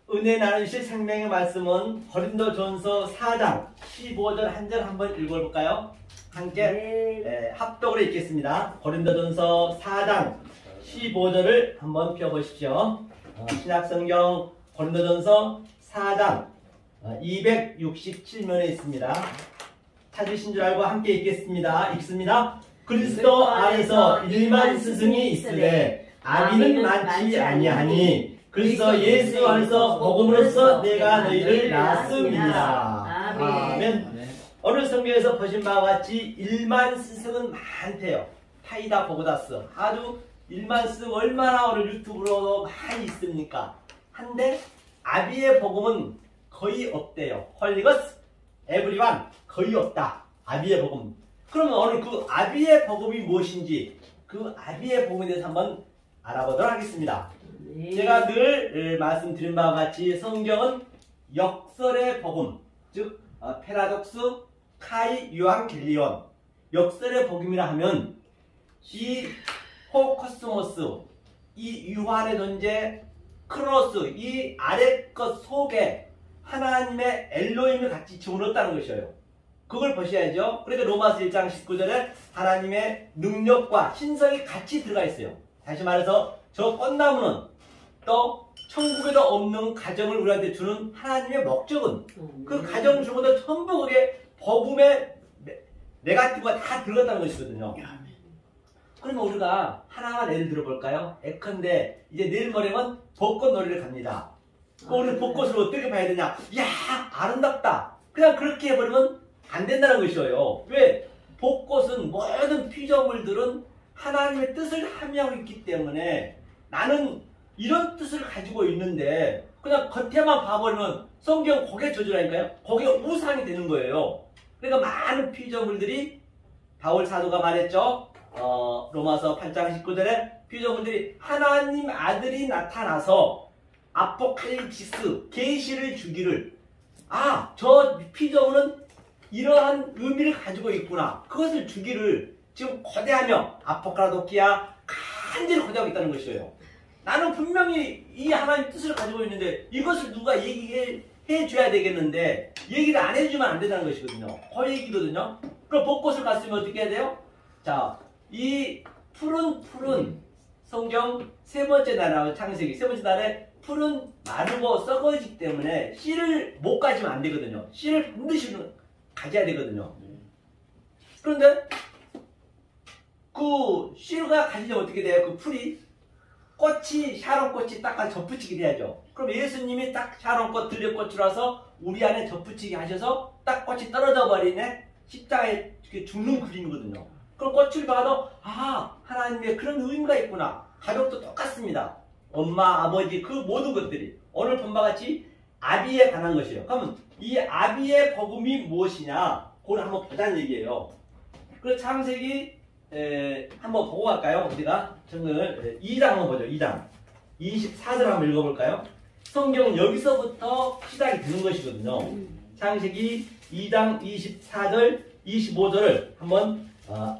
은혜 나누실 생명의 말씀은 고린도전서 4장 15절 한 절 한번 읽어볼까요? 함께 합독으로 읽겠습니다. 고린도전서 4장 15절을 한번 펴보십시오. 신약성경 고린도전서 4장 267면에 있습니다. 찾으신 줄 알고 함께 읽겠습니다. 읽습니다. 그리스도 안에서 일만 스승이 있으되 아비는 많지 아니하니 그리스도 예수 안에서 복음으로써 내가 너희를 낳았음이니라. 아멘. 오늘 성경에서 보신 바와 같이 일만 스승은 많대요. 타이다 보고다스 아주 일만 스승 얼마나 오늘 유튜브로도 많이 있습니까? 한데 아비의 복음은 거의 없대요. 홀리거스 에브리원 거의 없다. 아비의 복음. 그러면 오늘 그 아비의 복음이 무엇인지 그 아비의 복음에 대해서 한번 알아보도록 하겠습니다. 제가 늘 말씀드린 바와 같이 성경은 역설의 복음, 즉 페라독스 카이 유앙겔리온 역설의 복음이라 하면 이 호코스모스, 이 유한의 존재, 크로스, 이 아래 것 속에 하나님의 엘로힘을 같이 집어넣었다는 것이에요. 그걸 보셔야죠. 그러니까 로마서 1장 19절에 하나님의 능력과 신성이 같이 들어가 있어요. 다시 말해서 저 꽃나무는 또 천국에도 없는 가정을 우리한테 주는 하나님의 목적은 그 가정 중에도 전부 그게 복음의 네거티브가 다 들어갔다는 것이거든요. 그러면 우리가 하나만 예를 들어볼까요? 예컨대 이제 내일 모레면 벚꽃 놀이를 갑니다. 우리 벚꽃을 어떻게 봐야 되냐? 이야 아름답다. 그냥 그렇게 해버리면 안 된다는 것이에요. 왜? 벚꽃은 모든 피조물들은 하나님의 뜻을 함유하고 있기 때문에 나는 이런 뜻을 가지고 있는데 그냥 겉에만 봐버리면 성경 고개 저주라니까요. 거기에 우상이 되는 거예요. 그러니까 많은 피조물들이 바울 사도가 말했죠. 로마서 8장 19절에 피조물들이 하나님 아들이 나타나서 아포칼립시스 계시를 주기를 저 피조물은 이러한 의미를 가지고 있구나. 그것을 주기를 지금 거대하며 아포카라도키아 간절히 거대하고 있다는 것이에요. 나는 분명히 이 하나님 뜻을 가지고 있는데 이것을 누가 얘기해 줘야 되겠는데 얘기를 안 해주면 안 된다는 것이거든요. 그 얘기거든요. 그럼 벚꽃을 갔으면 어떻게 해야 돼요? 자, 이 푸른 성경 세 번째 날에 창세기 세 번째 날에 푸른 마르고 썩어지기 때문에 씨를 못 가지면 안 되거든요. 씨를 반드시 가져야 되거든요. 그런데 그 씨가 가지면 어떻게 돼요? 그 풀이 꽃이 샤론꽃이 딱 접붙이게 돼야죠. 그럼 예수님이 딱 샤론꽃 들려꽃이라서 우리 안에 접붙이게 하셔서 딱 꽃이 떨어져 버리네. 십자가에 죽는 그림이거든요. 그럼 꽃을 봐도 하나님의 그런 의미가 있구나. 가족도 똑같습니다. 엄마, 아버지 그 모든 것들이 오늘 본 바와 같이 아비에 관한 것이에요. 그러면 이 아비의 복음이 무엇이냐? 그걸 한번 보자는 얘기예요. 그 창세기 한번 보고 갈까요? 우리가 성경을 2장 한번 보죠. 2장 24절 한번 읽어볼까요? 성경은 여기서부터 시작이 되는 것이거든요. 창세기 2장 24절 25절을 한번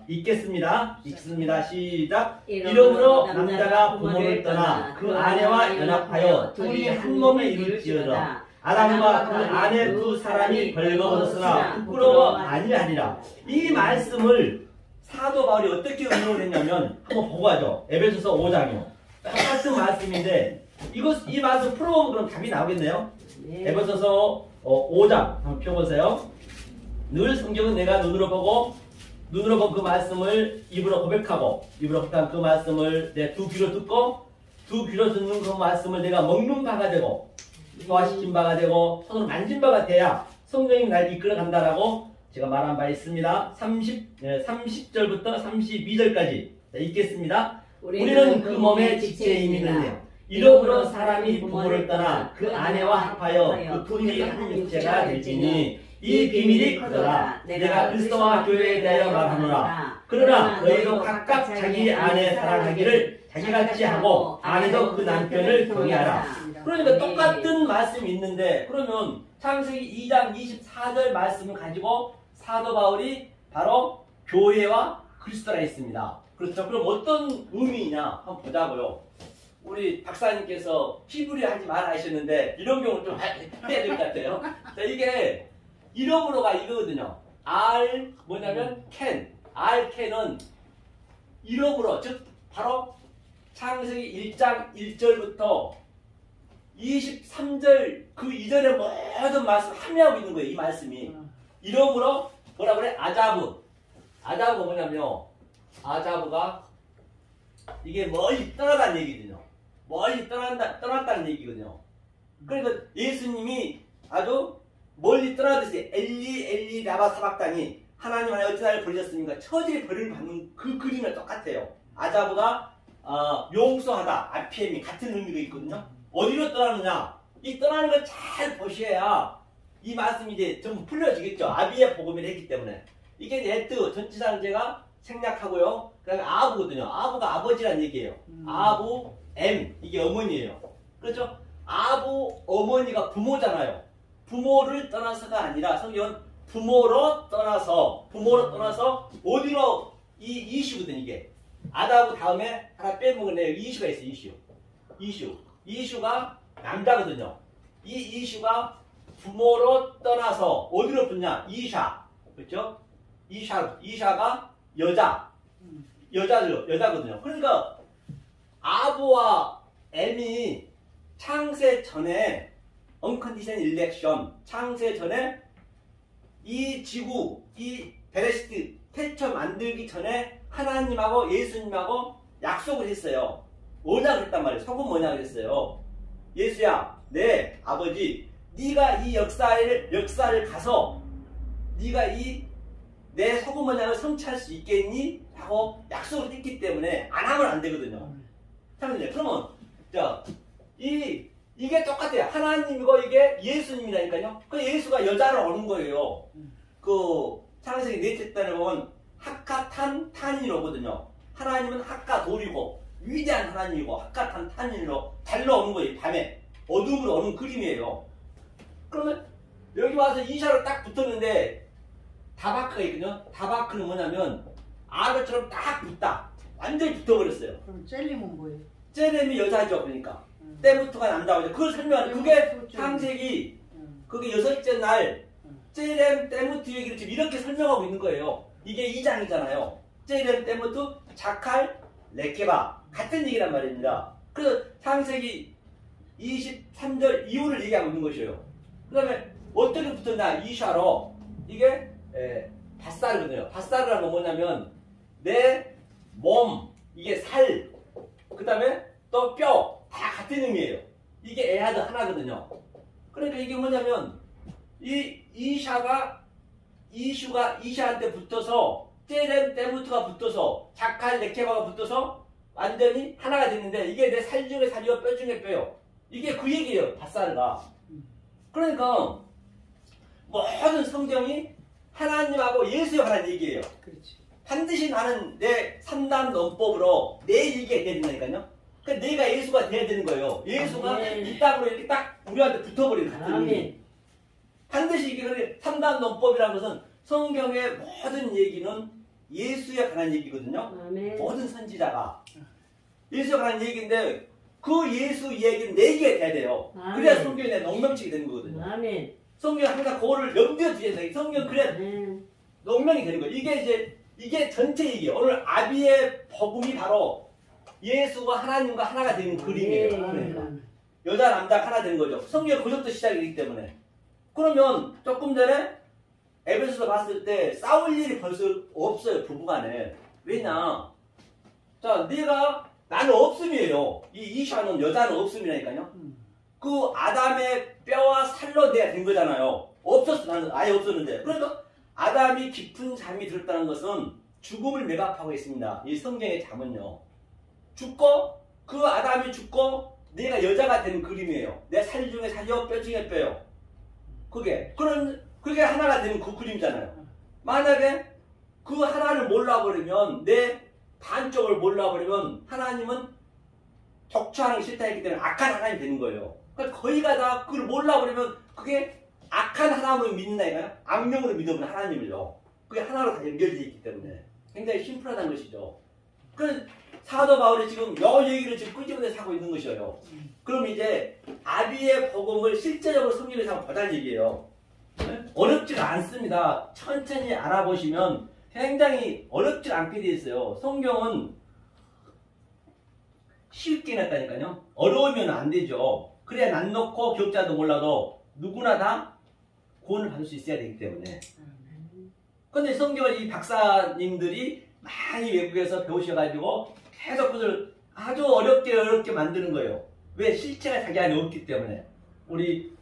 읽겠습니다. 읽습니다. 시작. 이러므로 남자가 부모를 떠나 그 아내와 연합하여 둘이 한 몸을 이룰지어다. 아담과 그 아내 두 사람이 벌거벗었으나 부끄러워 아니하니라. 이 말씀을 사도 바울이 어떻게 응용을 했냐면 한번 보고 가죠. 에베소서 5장이요. 똑같은 말씀인데 이 말씀 풀어보면 그럼 답이 나오겠네요. 에베소서 5장 한번 펴보세요. 늘 성경은 내가 눈으로 보고 그 말씀을 입으로 고백하고 입으로 고백한 그 말씀을 내 두 귀로 듣고 두 귀로 듣는 그 말씀을 내가 먹는 바가 되고 소화시킨 바가 되고 손으로 만진 바가 돼야 성령이 날 이끌어 간다라고 제가 말한 바 있습니다. 30절부터 32절까지 읽겠습니다. 우리는 그 몸의 지체의 힘이 있느냐. 이러므로 사람이 부모를 떠나 그 아내와 합하여 그 둘이 한 육체가 될지니 이 비밀이 크더라. 내가 그리스도와 교회에 대하여 말하노라. 그러나 너희도 각각 자기 아내 사랑하기를 자기같이 하고 아내도 그 남편을 경외하라. 그러니까 똑같은 말씀이 있는데 그러면 창세기 2장 24절 말씀을 가지고 사도 바울이 바로 교회와 그리스도라 했습니다. 그렇죠. 그럼 어떤 의미냐 한번 보자고요. 우리 박사님께서 히브리어 하지 말아 하셨는데 이런 경우 좀 해야 될 것 같아요. 자, 이게 이름으로가 이거거든요. R 뭐냐면 can. R can은 이름으로 즉 바로 창세기 1장 1절부터 23절 그 이전의 모든 말씀 함유하고 있는 거예요. 이 말씀이. 이름으로 뭐라 그래? 아자브. 아자브가 뭐냐면요. 아자브가 이게 멀리 떠나다는 얘기거든요. 멀리 떠났다는 얘기거든요. 그러니까 예수님이 아주 멀리 떠나듯이 엘리 라바 사박다니 하나님 안에 어찌 나를 버리셨습니까? 처지의 벌을 받는 그 그림이랑 똑같아요. 아자브가 용서하다, RPM이 같은 의미가 있거든요. 어디로 떠나느냐? 이 떠나는 걸 잘 보셔야 이 말씀이 이제 좀 풀려지겠죠. 아비의 복음을 했기 때문에. 이게 에트 전치사제가 생략하고요. 그 다음에 아부거든요. 아부가 아버지란 얘기예요. 아부, 이게 어머니예요. 그렇죠? 아부, 어머니가 부모잖아요. 부모를 떠나서가 아니라 성경은 부모로 떠나서 어디로 이슈거든 이게. 아다부 다음에 하나 빼먹었네요. 이슈가 있어요. 이슈가 남자거든요. 이 이슈가 부모로 떠나서 어디로 붙냐? 이샤. 그렇죠? 이샤가 여자거든요. 그러니까 아부와 M이 창세 전에 언컨디션 일렉션 창세 전에 이 지구 이 베레시트 태초 만들기 전에 하나님하고 예수님하고 약속을 했어요. 뭐냐 그랬단 말이에요. 속은 뭐냐 그랬어요. 예수야, 내 아버지, 네가 이 역사를 가서 네가 내 속은 뭐냐를 성취할 수 있겠니? 하고 약속을 했기 때문에 안 하면 안 되거든요. 참이네. 그러면 이게 똑같아요. 하나님이고 이게 예수님이라니까요. 그 예수가 여자를 얻는 거예요. 그 창세기 넷째 달에 보면 하카탄탄이 오거든요. 하나님은 하카 돌이고 위대한 하나님이고 하카탄 탄인으로 달러 오는 거예요. 밤에 어둠으로 오는 그림이에요. 그러면 여기 와서 이샤로 딱 붙었는데 다바크가 있거든요. 다바크는 뭐냐면 아들처럼 딱 붙다. 완전히 붙어버렸어요. 그럼 젤림은 뭐예요? 젤렘이 여자죠. 그러니까 때부터가 남자죠. 그걸 설명하는 그게 창세기 그게 6째 날 젤렘 때부터 얘기를 지금 이렇게 설명하고 있는 거예요. 이게 2장이잖아요. 젤렘 때부터 자칼 레케바 같은 얘기란 말입니다. 그래서 창세기 23절 이후를 얘기하고 있는 것이에요. 그 다음에 어떻게 붙었냐? 이샤로 이게 밧사르거든요. 밧사르라는 건 뭐냐면 내 몸, 이게 살, 그 다음에 또 뼈 다 같은 의미예요. 이게 에하드 하나거든요. 그러니까 이게 뭐냐면 이슈가 이샤한테 붙어서 젤렘 때부터가 붙어서 자칼 레케바가 붙어서 완전히 하나가 됐는데 이게 내 살 중에 살이요 뼈 중에 뼈요. 이게 그 얘기예요. 밧사르가. 그러니까 모든 성경이 하나님하고 예수에 관한 얘기예요. 그렇지. 반드시 나는 내 3단 논법으로 내 얘기가 돼야 된다니까요. 그러니까 내가 예수가 돼야 되는 거예요. 예수가 이 땅으로 이렇게 딱 우리한테 붙어버리는 같은 반드시 이게 그래 3단 논법이라는 것은 성경의 모든 얘기는 예수에 관한 얘기거든요. 모든 선지자가 예수에 관한 얘기인데 그 예수 얘기는 내 얘기가 돼야 돼요. 그래야 성경이 내 농명치게 되는 거거든요. 성경 항상 그거를 염두에 두셔야 돼요. 성경 그래야 농명이 되는 거예요. 이게 전체 얘기예요. 오늘 아비의 복음이 바로 예수가 하나님과 하나가 되는 그림이에요. 그러니까 여자 남자가 하나 되는 거죠. 성경이 거기서부터 시작이기 때문에. 그러면 조금 전에 에베소서 봤을 때 싸울 일이 벌써 없어요. 부부간에. 왜냐? 자, 나는 없음이에요. 이샤는 여자는 없음이라니까요. 그 아담의 뼈와 살로 내가 된 거잖아요. 나는 아예 없었는데. 그러니까 아담이 깊은 잠이 들었다는 것은 죽음을 매각하고 있습니다. 이 성경의 잠은요. 그 아담이 죽고 내가 여자가 되는 그림이에요. 내 살 중에 살이요 뼈 중에 뼈요. 그게 하나가 되는 그 그림이잖아요. 만약에 그 하나를 몰라버리면 내 반쪽을 몰라버리면 하나님은 독처하는 게 싫다 했기 때문에 악한 하나님이 되는 거예요. 그러니까 거의가 다 그걸 몰라버리면 그게 악한 하나님으로 믿는다니까요. 악명으로 믿어보는 하나님을요. 그게 하나로 다 연결되어 있기 때문에 굉장히 심플하다는 것이죠. 그래서 사도 바울이 지금 요 얘기를 지금 끄집어내서 하고 있는 것이에요. 그럼 이제 아비의 복음을 실제적으로 성경에서 한번 보자는 얘기예요. 네? 어렵지가 않습니다. 천천히 알아보시면 굉장히 어렵지 않게 되어 있어요. 성경은 쉽게 냈다니까요. 어려우면 안 되죠. 그래야 난 놓고 기억자도 몰라도 누구나 다 구원을 받을 수 있어야 되기 때문에. 근데 성경을 이 박사님들이 많이 외국에서 배우셔가지고 계속 그걸 아주 어렵게 만드는 거예요. 왜? 실체가 자기 안에 없기 때문에. 우리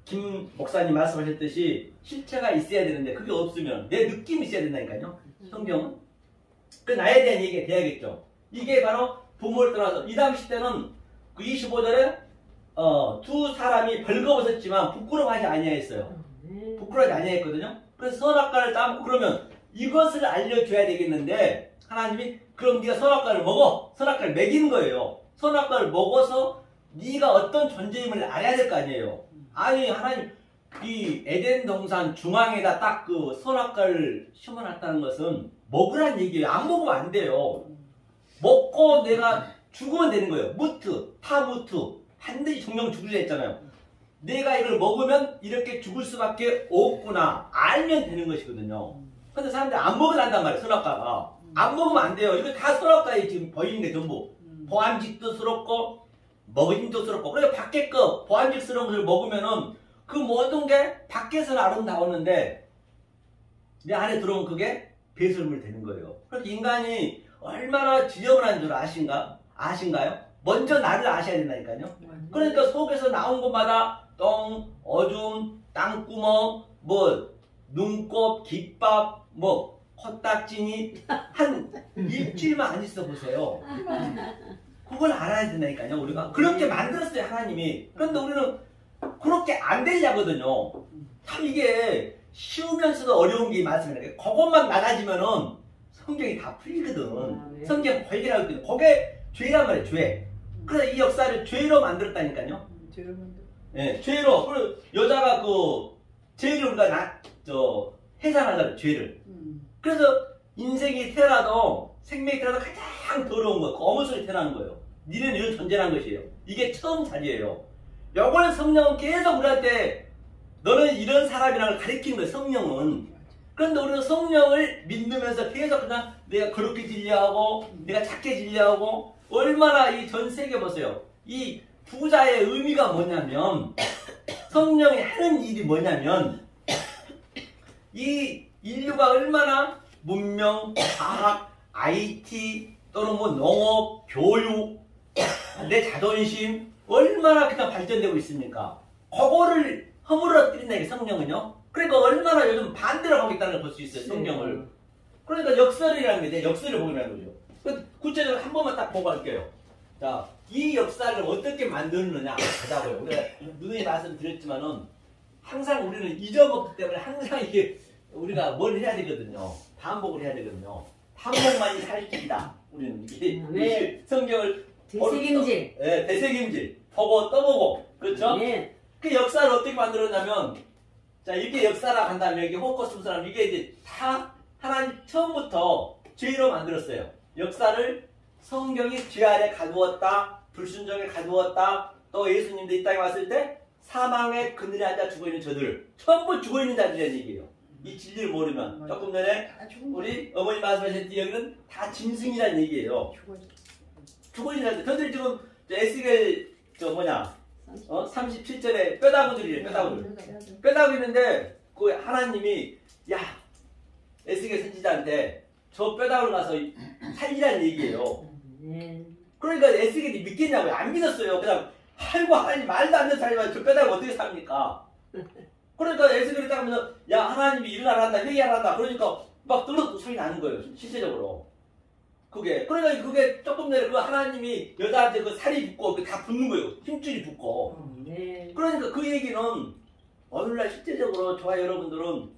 김 목사님 말씀하셨듯이 실체가 있어야 되는데 그게 없으면 내 느낌이 있어야 된다니까요. 성경은. 그 나에 대한 얘기가 돼야겠죠. 이게 바로 부모를 떠나서 이 당시 때는 그 25절에 두 사람이 벌거벗었지만 부끄러워하지 아니하였어요. 부끄러워하지 아니하였거든요. 그래서 선악과를 따먹고 그러면 이것을 알려줘야 되겠는데 하나님이 그럼 네가 선악과를 먹어. 선악과를 먹이는 거예요. 선악과를 먹어서 네가 어떤 존재임을 알아야 될 거 아니에요. 아니 하나님 이 에덴 동산 중앙에다 딱 그 선악과를 심어놨다는 것은 먹으란 얘기예요. 안 먹으면 안 돼요. 먹고 내가 죽으면 되는 거예요. 무트, 타무트 반드시 정령 죽으려 했잖아요. 내가 이걸 먹으면 이렇게 죽을 수밖에 없구나 알면 되는 것이거든요. 근데 사람들이 안 먹으려 한단 말이에요. 선악과가. 안 먹으면 안 돼요. 이거 다 선악과에 지금 보이는 게 전부. 보암직도 스럽고 먹임도 스럽고. 그러니까 밖에 거 보암직스러운 것을 먹으면은 그 모든 게 밖에서는 아름다웠는데 내 안에 들어오면 그게 배설물 되는 거예요. 그렇게 인간이 얼마나 지저분한 줄 아신가요? 먼저 나를 아셔야 된다니까요. 그러니까 속에서 나온 것마다 똥, 오줌, 땅구멍, 눈곱, 깃밥, 코딱지니 한 일주일만 안 있어 보세요. 그걸 알아야 된다니까요. 우리가 그렇게 만들었어요 하나님이. 그런데 우리는 그렇게 안 되려거든요. 참 이게 쉬우면서도 어려운 게 말씀이에요. 그것만 낮아지면은 성경이 다 풀리거든. 성경 회개라고 했거든. 그게 죄란 말이에요. 죄. 그래서 이 역사를 죄로 만들었다니까요. 죄로 만들었. 네, 죄로. 그리고 여자가 죄를 우리가 해산하잖아요. 죄를. 그래서 인생이 태어나도 생명이 태어나도 가장 더러운 거, 검은 소리 태어나는 거예요. 니는 이런 존재라는 것이에요. 이게 처음 자리예요. 요거는 성령은 계속 우리한테 너는 이런 사람이라는 걸 가르치는 거예요. 성령은. 그런데 우리는 성령을 믿으면서 계속 그냥 내가 그렇게 진리하고 내가 작게 진리하고 얼마나 이 전 세계 보세요. 이 부자의 의미가 뭐냐면 성령이 하는 일이 뭐냐면 이 인류가 얼마나 문명, 과학, IT 또는 농업, 교육, 내 자존심 얼마나 그냥 발전되고 있습니까? 그거를 허물어뜨린다 이게 성령은요. 그러니까 얼마나 요즘 반대로 가고 있다는 걸 볼 수 있어요. 성경을. 그러니까 역설이라는 게 역설을 보이라는 거죠. 구체적으로 한 번만 딱 보고 할게요. 자, 이 역사를 어떻게 만드느냐 보자고요. 우리가 누누이 말씀드렸지만은 항상 우리는 잊어먹기 때문에 항상 이게 우리가 뭘 해야 되거든요. 반복을 해야 되거든요. 반복만이 살 길이다. 우리는 이게 성경을 되새김질. 네, 되새김질. 보고 떠보고. 그렇죠? 네. 그 역사를 어떻게 만들었냐면 자, 이게 역사라 한다면 이게 호커스무사람 이게 이제 다 하나님 처음부터 죄로 만들었어요. 역사를 성경이 죄 아래 가두었다. 불순종에 가두었다. 또 예수님도 이 땅에 왔을 때 사망의 그늘에 앉아 죽어있는 저들 전부 죽어있는 자들이라는 얘기예요. 이 진리를 모르면 조금 전에 우리 어머니 말씀하셨듯이 여기는 다 짐승이라는 얘기예요. 죽어있는 자들. 저들이 지금 에스겔 37절에 뼈다구들이래요. 뼈다구 있는데 그 하나님이 야 에스겔 선지자한테 저 뼈다구를 가서 살리라는 얘기예요. 그러니까 에스겔이 믿겠냐고요. 안 믿었어요. 그냥 아이고 하나님 말도 안 되는 사람이 저 뼈다구 어떻게 삽니까? 그러니까 에스겔이 딱 하면서 야 하나님이 일어나라 한다 회개하라 한다 그러니까 막 떨어져 소리 나는 거예요. 실제적으로. 그러니까 그게 조금 전에 그 하나님이 여자한테 그 살이 붙고 다 붙는 거예요. 힘줄이 붙고. 그러니까 그 얘기는 오늘날 실제적으로 저와 여러분들은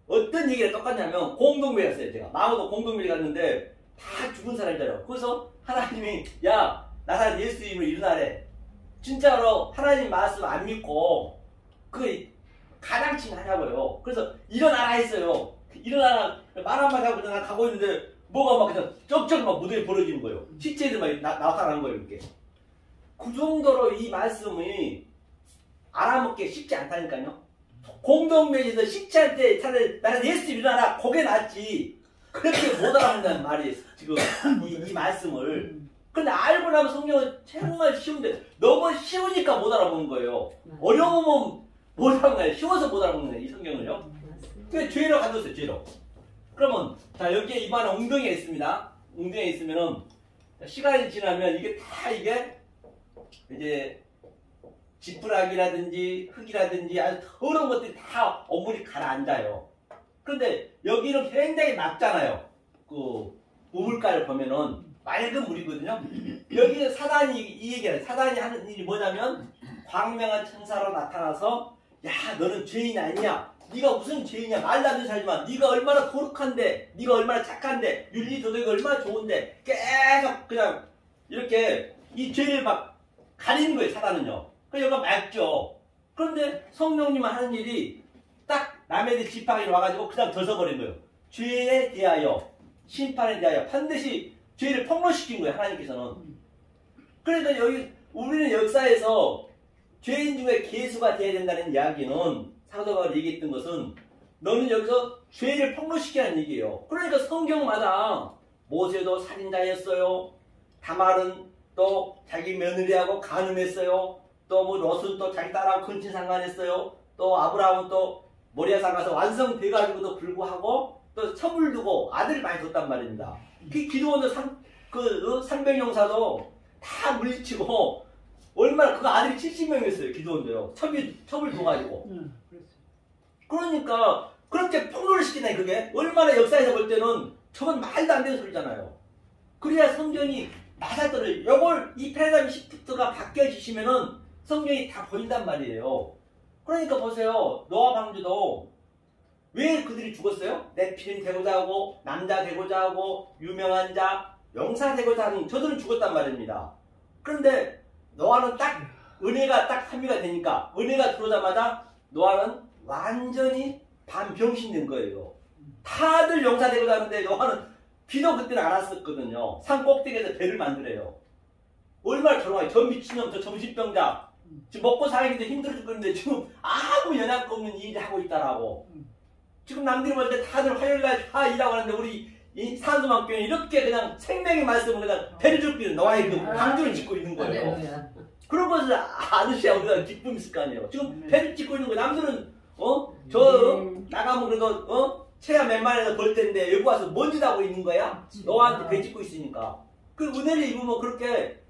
어떤 얘기가 똑같냐면 공동묘에 갔어요. 제가 마음도 공동묘에 갔는데 다 죽은 사람이잖아요. 그래서 하나님이 야 나사렛 예수 이름으로 일어나래. 진짜로 하나님 말씀 안 믿고 그 가당치 하냐고요. 그래서 일어나라 했어요. 일어나라 말 한마디 하고 그냥 가고 있는데 뭐가 막 그냥 쩍쩍 막 무대에 벌어지는 거예요. 시체들 막 나타나는 거예요, 이렇게. 그 정도로 이 말씀이 알아먹기 쉽지 않다니까요. 공동묘지에서 시체한테 차라리 나는 예수 일어나라 고개 놨지 그렇게 못 알아먹는다는 말이에요. 지금 이 말씀을. 근데 알고 나면 성경은 정말 쉬운데 너무 쉬우니까 못 알아보는 거예요. 어려우면 못 알아먹어요. 쉬워서 못 알아먹는 이 성경을요. 그래서 죄로 가졌어요. 죄로. 그러면 자 여기에 입안에 웅덩이가 있습니다. 웅덩이가 있으면은 시간이 지나면 이게 다 이게 이제 지푸라기라든지 흙이라든지 아주 더러운 것들이 다 어물이 가라앉아요. 그런데 여기는 굉장히 맑잖아요. 그 우물가를 보면은 맑은 물이거든요. 여기는 사단이 이 얘기를 사단이 하는 일이 뭐냐면 광명한 천사로 나타나서 야 너는 죄인 아니냐? 네가 무슨 죄인이야? 말도 안 되는 살지만 네가 얼마나 거룩한데 네가 얼마나 착한데 윤리도덕이 얼마나 좋은데 계속 그냥 이렇게 이 죄를 막 가리는 거예요. 사단은요. 그러니까 여기가 맑죠. 그런데 성령님은 하는 일이 딱 남에 대해 지팡이를 와가지고 그냥 져서버린 거예요. 죄에 대하여 심판에 대하여 반드시 죄를 폭로시킨 거예요. 하나님께서는. 그러니까 여기 우리는 역사에서 죄인 중에 계수가 돼야 된다는 이야기는 사도 바울이 얘기했던 것은 너는 여기서 죄를 폭로시키라는 얘기예요. 그러니까 성경마다 모세도 살인자였어요. 다말은 또 자기 며느리하고 간음했어요. 또 뭐 롯은 또 자기 딸하고 근친상간했어요. 또 아브라함은 또 모리아산 가서 완성돼가지고도 불구하고 또 첩을 두고 아들을 많이 뒀단 말입니다. 그 기도원도 상병용사도 다 물리치고 얼마나 그 아들이 70명이었어요. 기도원도요. 첩을 둬가지고. 그러니까 그렇게 폭로를 시키네 그게. 얼마나 역사에서 볼 때는 저건 말도 안 되는 소리잖아요. 그래야 성경이 맞아떨어요. 요걸 이 패러다임 시프트가 바뀌어지시면은 성경이 다 보인단 말이에요. 그러니까 보세요. 노아 방주도 왜 그들이 죽었어요? 네피림 되고자 하고 남자 되고자 하고 유명한 자 용사 되고자 하는 저들은 죽었단 말입니다. 그런데 노아는 딱 은혜가 딱 함유가 되니까 은혜가 들어오자마자 노아는 완전히 반병신된 거예요. 다들 용사 되고자 하는데 노아는 비도 그때는 안 왔었거든요. 산 꼭대기에서 배를 만들어요. 얼마나 조롱하게 저 미친놈 저 정신병자 지금 먹고 살기도 힘들어 죽겠는데 지금 아무 연약도 없는 일을 하고 있다라고. 지금 남들이 볼 때 다들 화요일날 다 일하고 하는데 우리 이 산소망교회 이렇게 그냥 생명의 말씀을 그냥 배를 줍기는 너와의 그 방주를 짓고 있는 거예요. 그런 것을 아저씨야 우리가 기쁨이 있을 거 아니에요. 지금 배를 짓고 있는 거예요. 남들은 저 나가면 그래도 체야 맨만해서 벌 텐데 여기 와서 뭔 짓 하고 있는 거야? 너한테 배 짓고 있으니까. 그 은혜를 입으면 그렇게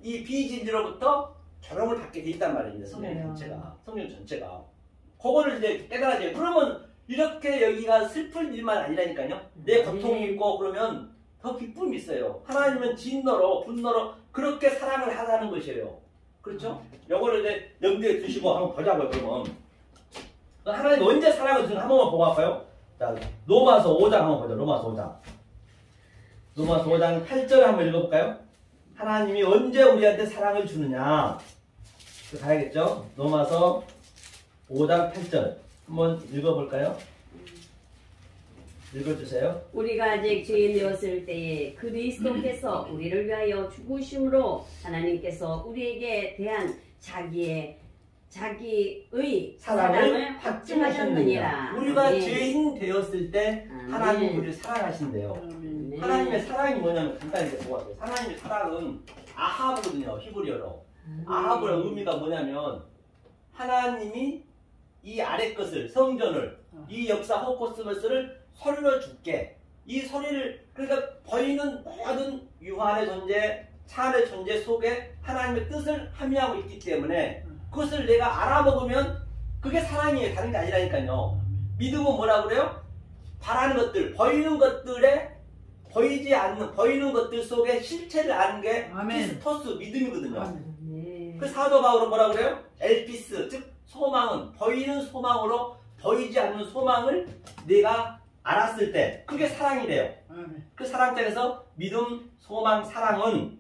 이 비진리로부터 조롱을 받게 돼 있단 말입니다. 성령 전체가. 그거를 이제 깨달아져요. 그러면 이렇게 여기가 슬픈 일만 아니라니까요. 내 고통이 있고 그러면 더 기쁨이 있어요. 하나님은 진노로 분노로 그렇게 사랑을 하다는 것이에요. 그렇죠? 요거를 이제 염두에 두시고 한번 보자고요. 그러면 하나님 언제 사랑을 주는지 한 번만 보고 갈까요? 자, 로마서 5장 한번 보죠. 로마서 5장. 로마서 5장 8절 한번 읽어볼까요? 하나님이 언제 우리한테 사랑을 주느냐? 가야겠죠? 로마서 5장 8절 한번 읽어볼까요? 읽어주세요. 우리가 아직 죄인 되었을 때에 그리스도께서 우리를 위하여 죽으심으로 하나님께서 우리에게 대한 자기의 사랑을 확증하셨느니라. 우리가 죄인 되었을 때 하나님 우리를 사랑하신대요. 하나님의 사랑이 뭐냐면 간단히 보고 왔어요. 하나님의 사랑은 아하브거든요. 히브리어로. 아하브의 의미가 뭐냐면 하나님이 이 아래 것을 성전을 이 역사 호코스모스를 소리로 줄게. 이 소리를 그러니까 보이는 모든 유한의 존재, 차안의 존재 속에 하나님의 뜻을 함유하고 있기 때문에 그것을 내가 알아먹으면 그게 사랑이에요. 다른 게 아니라니까요. 믿음은 뭐라 그래요? 바라는 것들, 보이는 것들에 보이지 않는 보이는 것들 속에 실체를 아는 게 피스토스 믿음이거든요. 그 사도 바울은 뭐라 그래요? 엘피스 즉 소망은 보이는 소망으로 보이지 않는 소망을 내가 알았을 때 그게 사랑이래요. 그 사랑장에서 믿음, 소망, 사랑은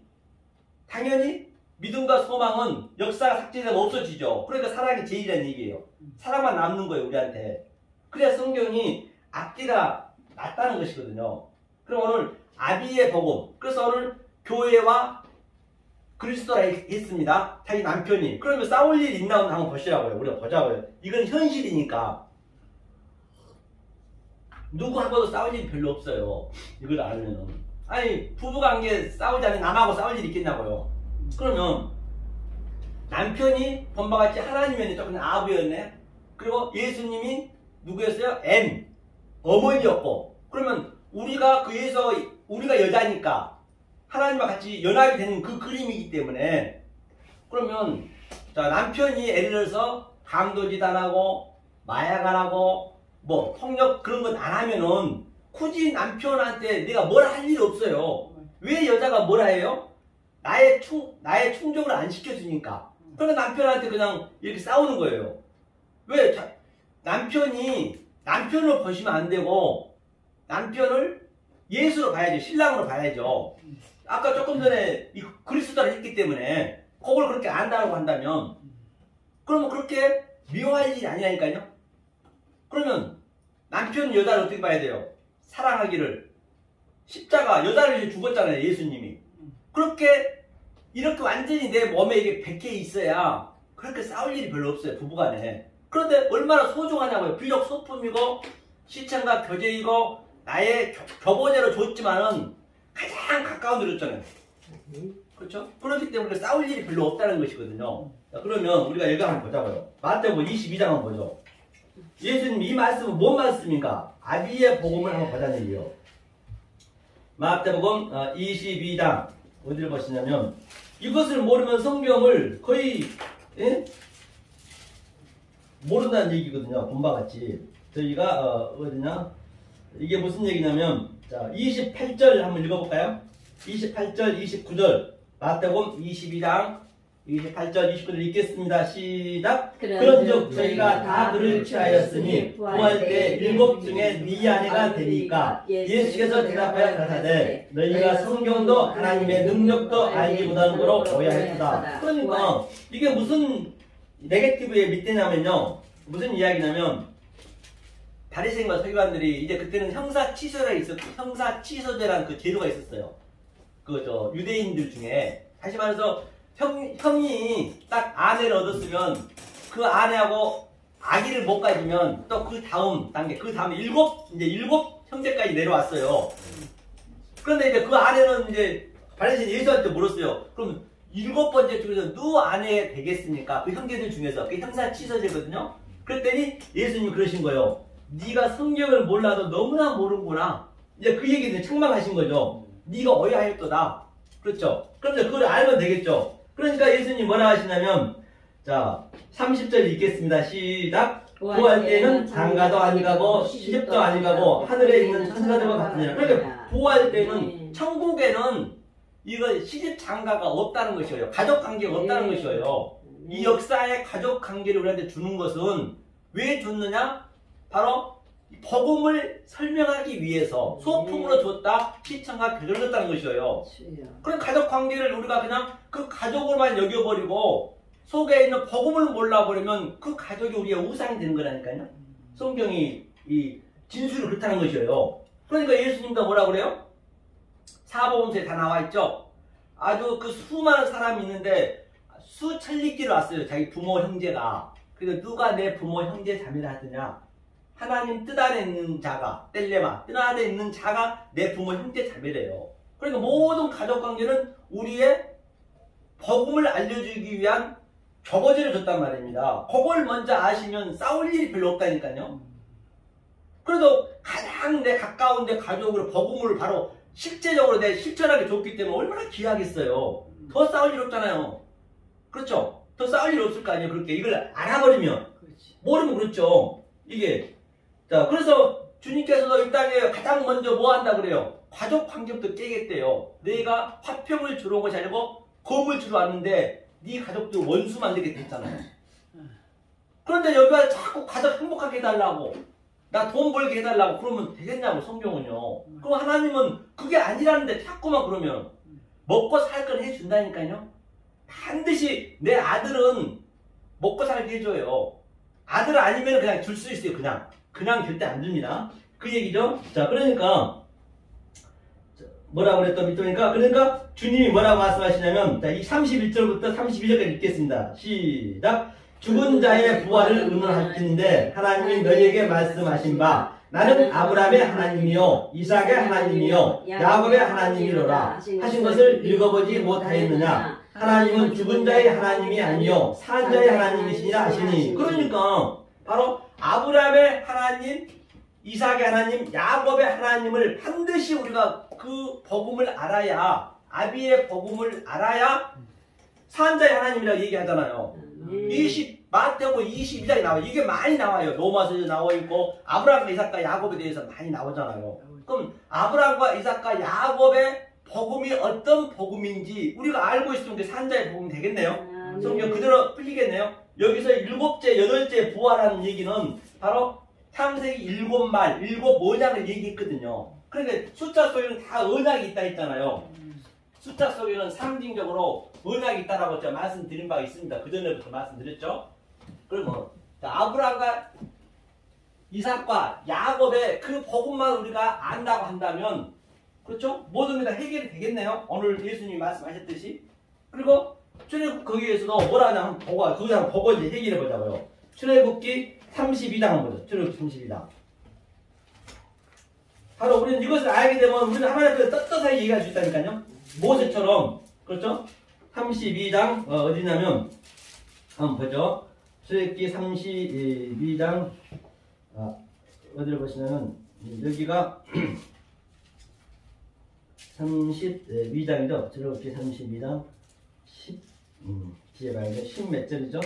당연히 믿음과 소망은 역사가 삭제되면 없어지죠. 그러니까 사랑이 제일이라는 얘기예요. 사랑만 남는 거예요 우리한테. 그래야 성경이 앞뒤가 맞다는 것이거든요. 그럼 오늘 아비의 복음. 그래서 오늘 교회와 그리스도라 했습니다. 자기 남편이. 그러면 싸울 일 있나 없나 한번 보시라고요. 우리가 보자고요. 이건 현실이니까. 누구하고도 싸울 일이 별로 없어요. 이걸 알면은. 아니, 부부관계 싸우지 않으면 남하고 싸울 일이 있겠냐고요. 그러면 남편이 본바 같이 하나님이었네. 조금 아부였네. 그리고 예수님이 누구였어요? M. 어머니였고. 그러면 우리가 우리가 여자니까 하나님과 같이 연합이 되는 그 그림이기 때문에 그러면 자, 남편이 예를 들어서 강도짓 안 하고 마약 안 하고 뭐 폭력 그런 건 안 하면은 굳이 남편한테 내가 뭐라 할 일이 없어요. 왜 여자가 뭐라 해요? 나의 충족을 안 시켜주니까. 그러니까 남편한테 그냥 이렇게 싸우는 거예요. 왜? 남편을 보시면 안 되고 남편을 예수로 봐야죠. 신랑으로 봐야죠. 아까 조금 전에 이 그리스도를 했기 때문에 그걸 그렇게 안다고 한다면 그러면 그렇게 미워할 일이 아니라니까요. 그러면 남편은 여자를 어떻게 봐야 돼요? 사랑하기를. 십자가 여자를 이제 죽었잖아요. 예수님이. 그렇게 이렇게 완전히 내 몸에 이게 백해 있어야 그렇게 싸울 일이 별로 없어요. 부부간에. 그런데 얼마나 소중하냐고요. 비록 소품이고 시청과 교제이고 나의 교보제로 줬지만은 가장 가까운 데였잖아요. 그렇죠? 그렇기 때문에 싸울 일이 별로 없다는 것이거든요. 자, 그러면 우리가 여기 한번 보자고요. 마태복음 22장 한번 보죠. 예수님 이 말씀은 뭔 말씀입니까? 아비의 복음을 한번 보자는 얘기요. 마태복음 22장 어디를 보시냐면 이것을 모르면 성경을 거의 모른다는 얘기거든요. 본바 같이. 저희가 어디냐? 이게 무슨 얘기냐면 자 28절 한번 읽어볼까요? 28절 29절 마태복음 22장 28절 29절 읽겠습니다. 시작. 그런즉 저희가 다 그를 취하였으니 구할 때 7 중에 네 아내가 되리까. 예수께서 대답하여 가라사대 너희가 성경도 하나님의 능력도 알기보다는 더러 오해하였다. 그러니까 이게 무슨 네거티브의 밑에냐면요. 무슨 이야기냐면 바리새인과 서기관들이 이제 그때는 형사취소제가 있었고 형사취소제라는 그 제도가 있었어요. 유대인들 중에 다시 말해서 형이 딱 아내를 얻었으면 그 아내하고 아기를 못 가지면 또 그 다음 단계 그 다음에 일곱 형제까지 내려왔어요. 그런데 이제 그 아내는 이제 바리새인 예수한테 물었어요. 그럼 7번째 중에서 누구 아내 되겠습니까? 그 형제들 중에서 그 형사취소제거든요. 그랬더니 예수님이 그러신 거예요. 네가 성경을 몰라도 너무나 모르는구나. 이제 그 얘기는 책망하신 거죠. 네가 오해하였도다. 그렇죠? 그런데 그걸 알면 되겠죠. 그러니까 예수님 뭐라 하시냐면 자 30절 읽겠습니다. 시작. 구할 때는 장가도 안 가고 시집도 안 가고 하늘에 있는 천사들과 같으니라. 그러니까 구할 때는 천국에는 이거 시집 장가가 없다는 것이에요. 가족 관계가 없다는 것이에요. 이 역사의 가족 관계를 우리한테 주는 것은 왜 줬느냐? 바로 복음을 설명하기 위해서 소품으로 줬다, 시청과 교제를 줬다는 것이에요. 그런 가족 관계를 우리가 그냥 그 가족으로만 여겨버리고 속에 있는 복음을 몰라버리면 그 가족이 우리의 우상이 되는 거라니까요. 성경이 이 진술을 그렇다는 것이에요. 그러니까 예수님도 뭐라 그래요? 사복음서에 다 나와 있죠. 아주 그 수많은 사람이 있는데 수천리길을 왔어요. 자기 부모 형제가. 그래서 누가 내 부모 형제 자매를 하더냐? 하나님 뜻 안에 있는 자가 뗄레마 뜻 안에 있는 자가 내 부모 형제 자매래요. 그러니까 모든 가족관계는 우리의 복음을 알려주기 위한 교보제를 줬단 말입니다. 그걸 먼저 아시면 싸울 일이 별로 없다니까요. 그래도 가장 내 가까운 내 가족으로 복음을 바로 실제적으로 내 실천하게 줬기 때문에 얼마나 귀하겠어요. 더 싸울 일 없잖아요. 그렇죠? 더 싸울 일 없을 거 아니에요. 그렇게 이걸 알아버리면. 모르면 그렇죠. 이게 자, 그래서 주님께서도 이 땅에 가장 먼저 뭐 한다 그래요? 가족 관계부터 깨겠대요. 내가 화평을 주러 온 것이 아니고 검을 주러 왔는데 네 가족들 원수 만들게 됐잖아요. 그런데 여기 와서 자꾸 가족 행복하게 해달라고 나 돈 벌게 해달라고 그러면 되겠냐고 성경은요. 그럼 하나님은 그게 아니라는데 자꾸만 그러면 먹고 살 건 해준다니까요. 반드시 내 아들은 먹고 살게 해줘요. 아들 아니면 그냥 줄 수 있어요. 그냥 절대 안 줍니다. 그 얘기죠. 자, 그러니까 뭐라고 그랬던 밑도니까 그러니까 주님이 뭐라고 말씀하시냐면 자, 이 31절부터 32절까지 읽겠습니다. 시작. 죽은 자의 부활을 의논할진대 하나님이 너희에게 말씀하신 바 나는 아브라함의 하나님이요 이삭의 하나님이요 야곱의 하나님이로라 하신 것을 읽어보지 못하였느냐. 하나님은 죽은 자의 하나님이 아니요 산 자의 하나님이시니라 하시니. 그러니까 바로 아브라함의 하나님, 이삭의 하나님, 야곱의 하나님을 반드시 우리가 그 복음을 알아야, 아비의 복음을 알아야 산 자의 하나님이라고 얘기하잖아요. 마태복음 22장에 나와요. 이게 많이 나와요. 로마서에도 나와 있고 아브라함과 이삭과 야곱에 대해서 많이 나오잖아요. 그럼 아브라함과 이삭과 야곱의 복음이 어떤 복음인지 우리가 알고 있으면 산 자의 복음이 되겠네요. 성경 그대로 풀리겠네요. 여기서 7째, 8째 부활하는 얘기는 바로 창세기 7말, 7모양을 얘기했거든요. 그러니까 숫자 속에는 다 언약이 있다 했잖아요. 숫자 속에는 상징적으로 언약이 있다라고 제가 말씀드린 바가 있습니다. 그 전에부터 말씀드렸죠. 그러면 아브라함과 이삭과 야곱의 그 복음만 우리가 안다고 한다면 그렇죠? 모든 게 다 해결이 되겠네요. 오늘 예수님이 말씀하셨듯이. 그리고 출애굽 거기에서도 뭐라 하냐 한번 보고 거기서 한번 보고 이제 해결해 보자고요. 출애굽기 32장 한번 보죠. 출애굽기 32장. 바로 우리는 이것을 알게 되면 우리는 하나님 앞에서 떳떳하게 얘기할 수 있다니까요. 모세처럼 그렇죠? 32장 어디냐면 한번 보죠. 출애굽기 32장 어디를 보시면은 여기가 32장이죠. 출애굽기 32장 10 뒤에 봐야 돼. 10 몇 절이죠?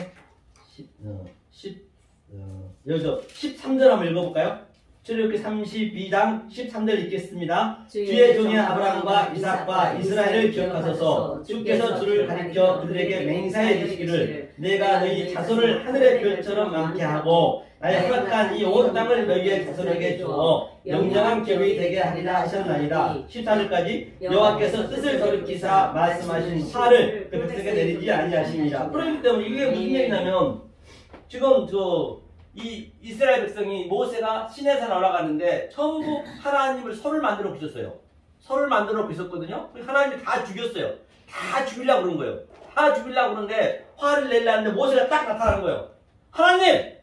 13절 한번 읽어볼까요? 출애굽기 32장 13절 읽겠습니다. 주의 종의 아브라함과 이삭과 이스라엘을 기억하소서. 주께서 주를 가리켜 그들에게 맹세해 주시기를 내가 너희 자손을 하늘의 별처럼 많게 하고 나의 허락한 이 온 땅을 너희의 자손에게 주어 영영한 기업이 되게 하리라 하셨나이다. 14절까지 여호와께서 뜻을 돌이키사 말씀하신 화를 그 백성에게 내리지 아니하시니라. 그렇기 때문에 이게 무슨 얘기냐면 지금 이 이스라엘 백성이 모세가 시내산 올라가는데 전부 하나님을 소를 만들어 부셨어요. 소를 만들어 부셨거든요. 하나님이 다 죽였어요. 다 죽이려고 그런 거예요. 다 죽이려고 그러는데 화를 내려는데 모세가 딱 나타난 거예요. 하나님!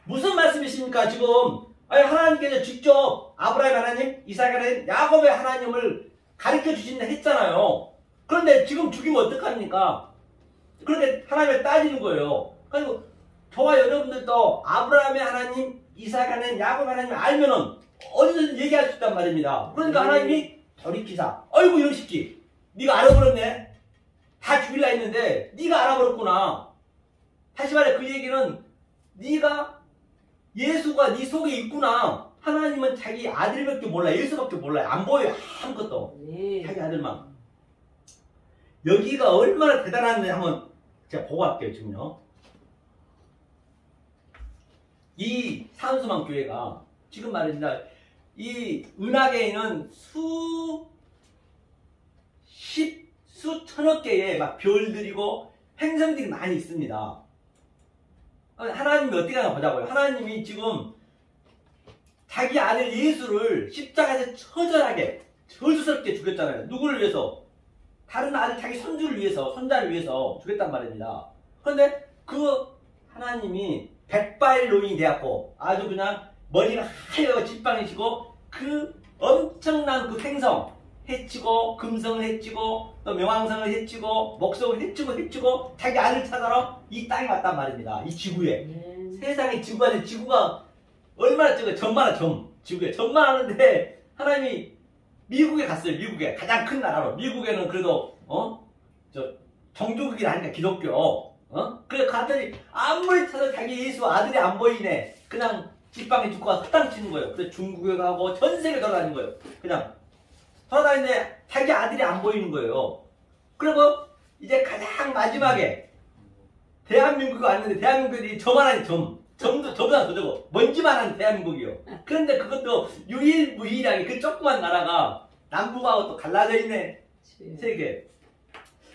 무슨 말씀이십니까 지금? 아니 하나님께서 직접 아브라함의 하나님, 이삭의 하나님, 야곱의 하나님을 가르쳐 주신다 했잖아요. 그런데 지금 죽이면 어떡합니까? 그런데 하나님을 따지는 거예요. 그리고 저와 여러분들도 아브라함의 하나님, 이삭의 하나님, 야곱의 하나님을 알면은 어디서든 얘기할 수 있단 말입니다. 그러니까 하나님이 돌이키사. 어이구 이런 새끼. 네가 알아버렸네. 다 죽일라 했는데 네가 알아버렸구나. 다시 말해 그 얘기는 네가 예수가 네 속에 있구나. 하나님은 자기 아들밖에 몰라. 예수밖에 몰라요. 안 보여요. 아무것도. 자기 아들만. 여기가 얼마나 대단한지 한번 제가 보고 갈게요. 지금요. 이 산수망 교회가 지금 말입니다. 이 은하계에는 수천억 개의 막 별들이고 행성들이 많이 있습니다. 하나님이 어떻게 하나 보자고요. 하나님이 지금 자기 아들 예수를 십자가에서 처절하게 저주스럽게 죽였잖아요. 누구를 위해서? 다른 아들 자기 손주를 위해서, 손자를 위해서 죽였단 말입니다. 그런데 그 하나님이 백발 노인이 되었고 아주 그냥 머리가 하얘고 지팡이시고 그 엄청난 그 행성 해치고 금성을 해치고 또 명왕성을 해치고 목성을 해치고 자기 아들 찾아러 이 땅에 왔단 말입니다. 이 지구에. 세상에 지구가 얼마나 적어요. 점만 지구에 점만 하는데 하나님이 미국에 갔어요. 미국에 가장 큰 나라로. 미국에는 그래도 종교국이 아니까 기독교. 그래 갔더니 아무리 찾아도 자기 예수 아들이 안 보이네. 그냥 직방에 죽고 와서 헛땅 치는 거예요. 그래서 중국에 가고 전 세계 돌아다니는 거예요. 그냥 돌아다니는데 자기 아들이 안 보이는 거예요. 그리고 이제 가장 마지막에 대한민국에 왔는데 대한민국이 저만한 점도 저보다 더 적어. 먼지만한 대한민국이요. 그런데 그것도 유일무이하게 그 조그만 나라가 남북하고 또 갈라져 있네. 세계.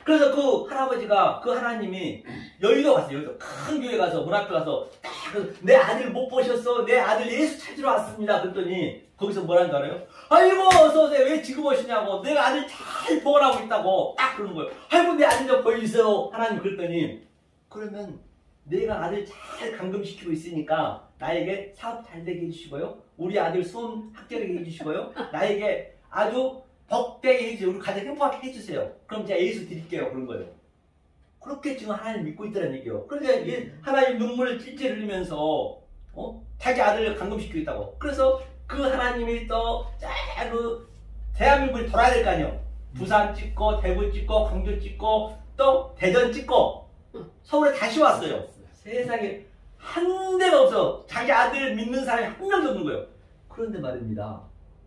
그래서 그 할아버지가 그 하나님이 여의도 갔어요. 여의도 큰 교회 가서 문 앞에 가서 딱 내 아들 못 보셨어? 내 아들 예수 찾으러 왔습니다. 그랬더니 거기서 뭐라는 줄 알아요? 아이고 어서 오세요. 왜 지금 오시냐고. 내가 아들 잘 보관하고 있다고 딱 그러는 거예요. 아이고 내 아들 좀 보여주세요. 하나님 그랬더니 그러면 내가 아들 잘 감금시키고 있으니까 나에게 사업 잘 되게 해주시고요. 우리 아들 수험 합격하게 해주시고요. 나에게 아주 복되게 해주세요. 우리 가장 행복하게 해주세요. 그럼 제가 예수 드릴게요. 그런 거예요. 그렇게 지금 하나님 믿고 있다는 얘기예요. 그런데 하나님 눈물을 찔찔 흘리면서 자기 아들을 감금시키고 있다고. 그래서 그 하나님이 또 그 대한민국을 돌아야 될 거 아니에요. 부산 찍고 대구 찍고 광주 찍고 또 대전 찍고 서울에 다시 왔어요. 세상에 한 대가 없어. 자기 아들 믿는 사람이 한 명도 없는 거예요. 그런데 말입니다.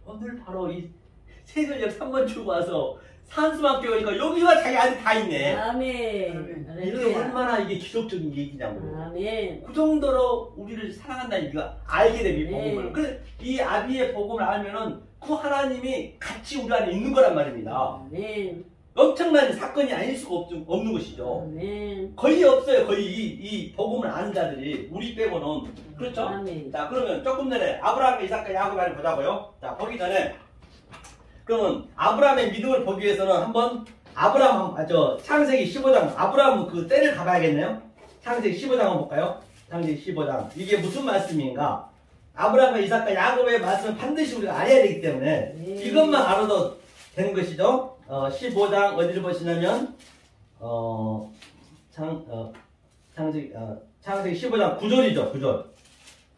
오늘 바로 이 세전역 3번 출구 와서 산수학교 오니까 여기가 자기 아들 다 있네. 아멘. 이게 얼마나 이게 기적적인 얘기냐고요. 아멘. 그 정도로 우리를 사랑한다는 얘기가 알게 되면 이 복음을. 그래서 이 아비의 복음을 알면은 그 하나님이 같이 우리 안에 있는 거란 말입니다. 아멘. 엄청난 사건이 아닐 수가 없는 것이죠. 아멘. 거의 없어요. 거의 이 복음을 아는 자들이 우리 빼고는. 그렇죠? 아멘. 자 그러면 조금 전에 아브라함과 이삭과 야곱을 보자고요. 자 보기 전에 그러면 아브라함의 믿음을 보기 위해서는 한번 창세기 15장 아브라함 그 때를 가봐야겠네요. 창세기 15장 한번 볼까요? 창세기 15장 이게 무슨 말씀인가? 아브라함과 이삭과 야곱의 말씀을 반드시 우리가 알아야 되기 때문에 이것만 알아도 되는 것이죠. 15장 어디를 보시냐면 창세기 15장 9절이죠. 9절.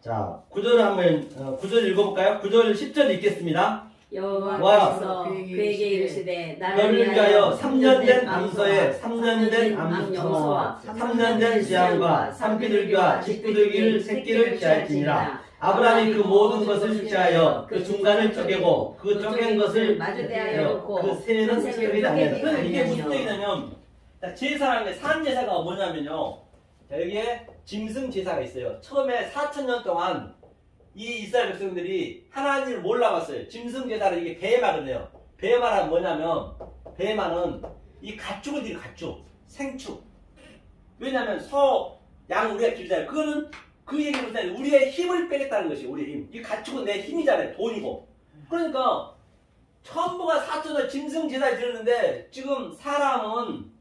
자 9절을 한번 9절 읽어볼까요? 9절 10절 읽겠습니다. 여호와께서 그에게 이르시되 너를 위하여 3년 된 암소에 3년 된 암소와 3년 된 지향과 산비둘기와 집비둘기를 새끼를 취할지니라. 아브라함이 그 모든 것을 취하여 그 중간을 쪼개고 그 쪼갠 것을 마주대하여 그 새는 새끼를 아니하니라. 이게 무슨 얘기냐면 제사라는 게 산제사가 뭐냐면요. 여기에 짐승 제사가 있어요. 처음에 4,000년 동안 이 이스라엘 백성들이 하나님을 몰라봤어요. 짐승 제사를 이게 베마거든요. 베마란 뭐냐면 베마는 이 가축을 드려 가축, 생축. 왜냐하면 양 우리가 기르잖아요. 그거는 그 얘기를 못하는 우리의 힘을 빼겠다는 것이 우리의 힘. 이 가축은 내 힘이잖아요. 돈이고. 그러니까 전부가 4,000년 짐승 제사를 드렸는데 지금 사람은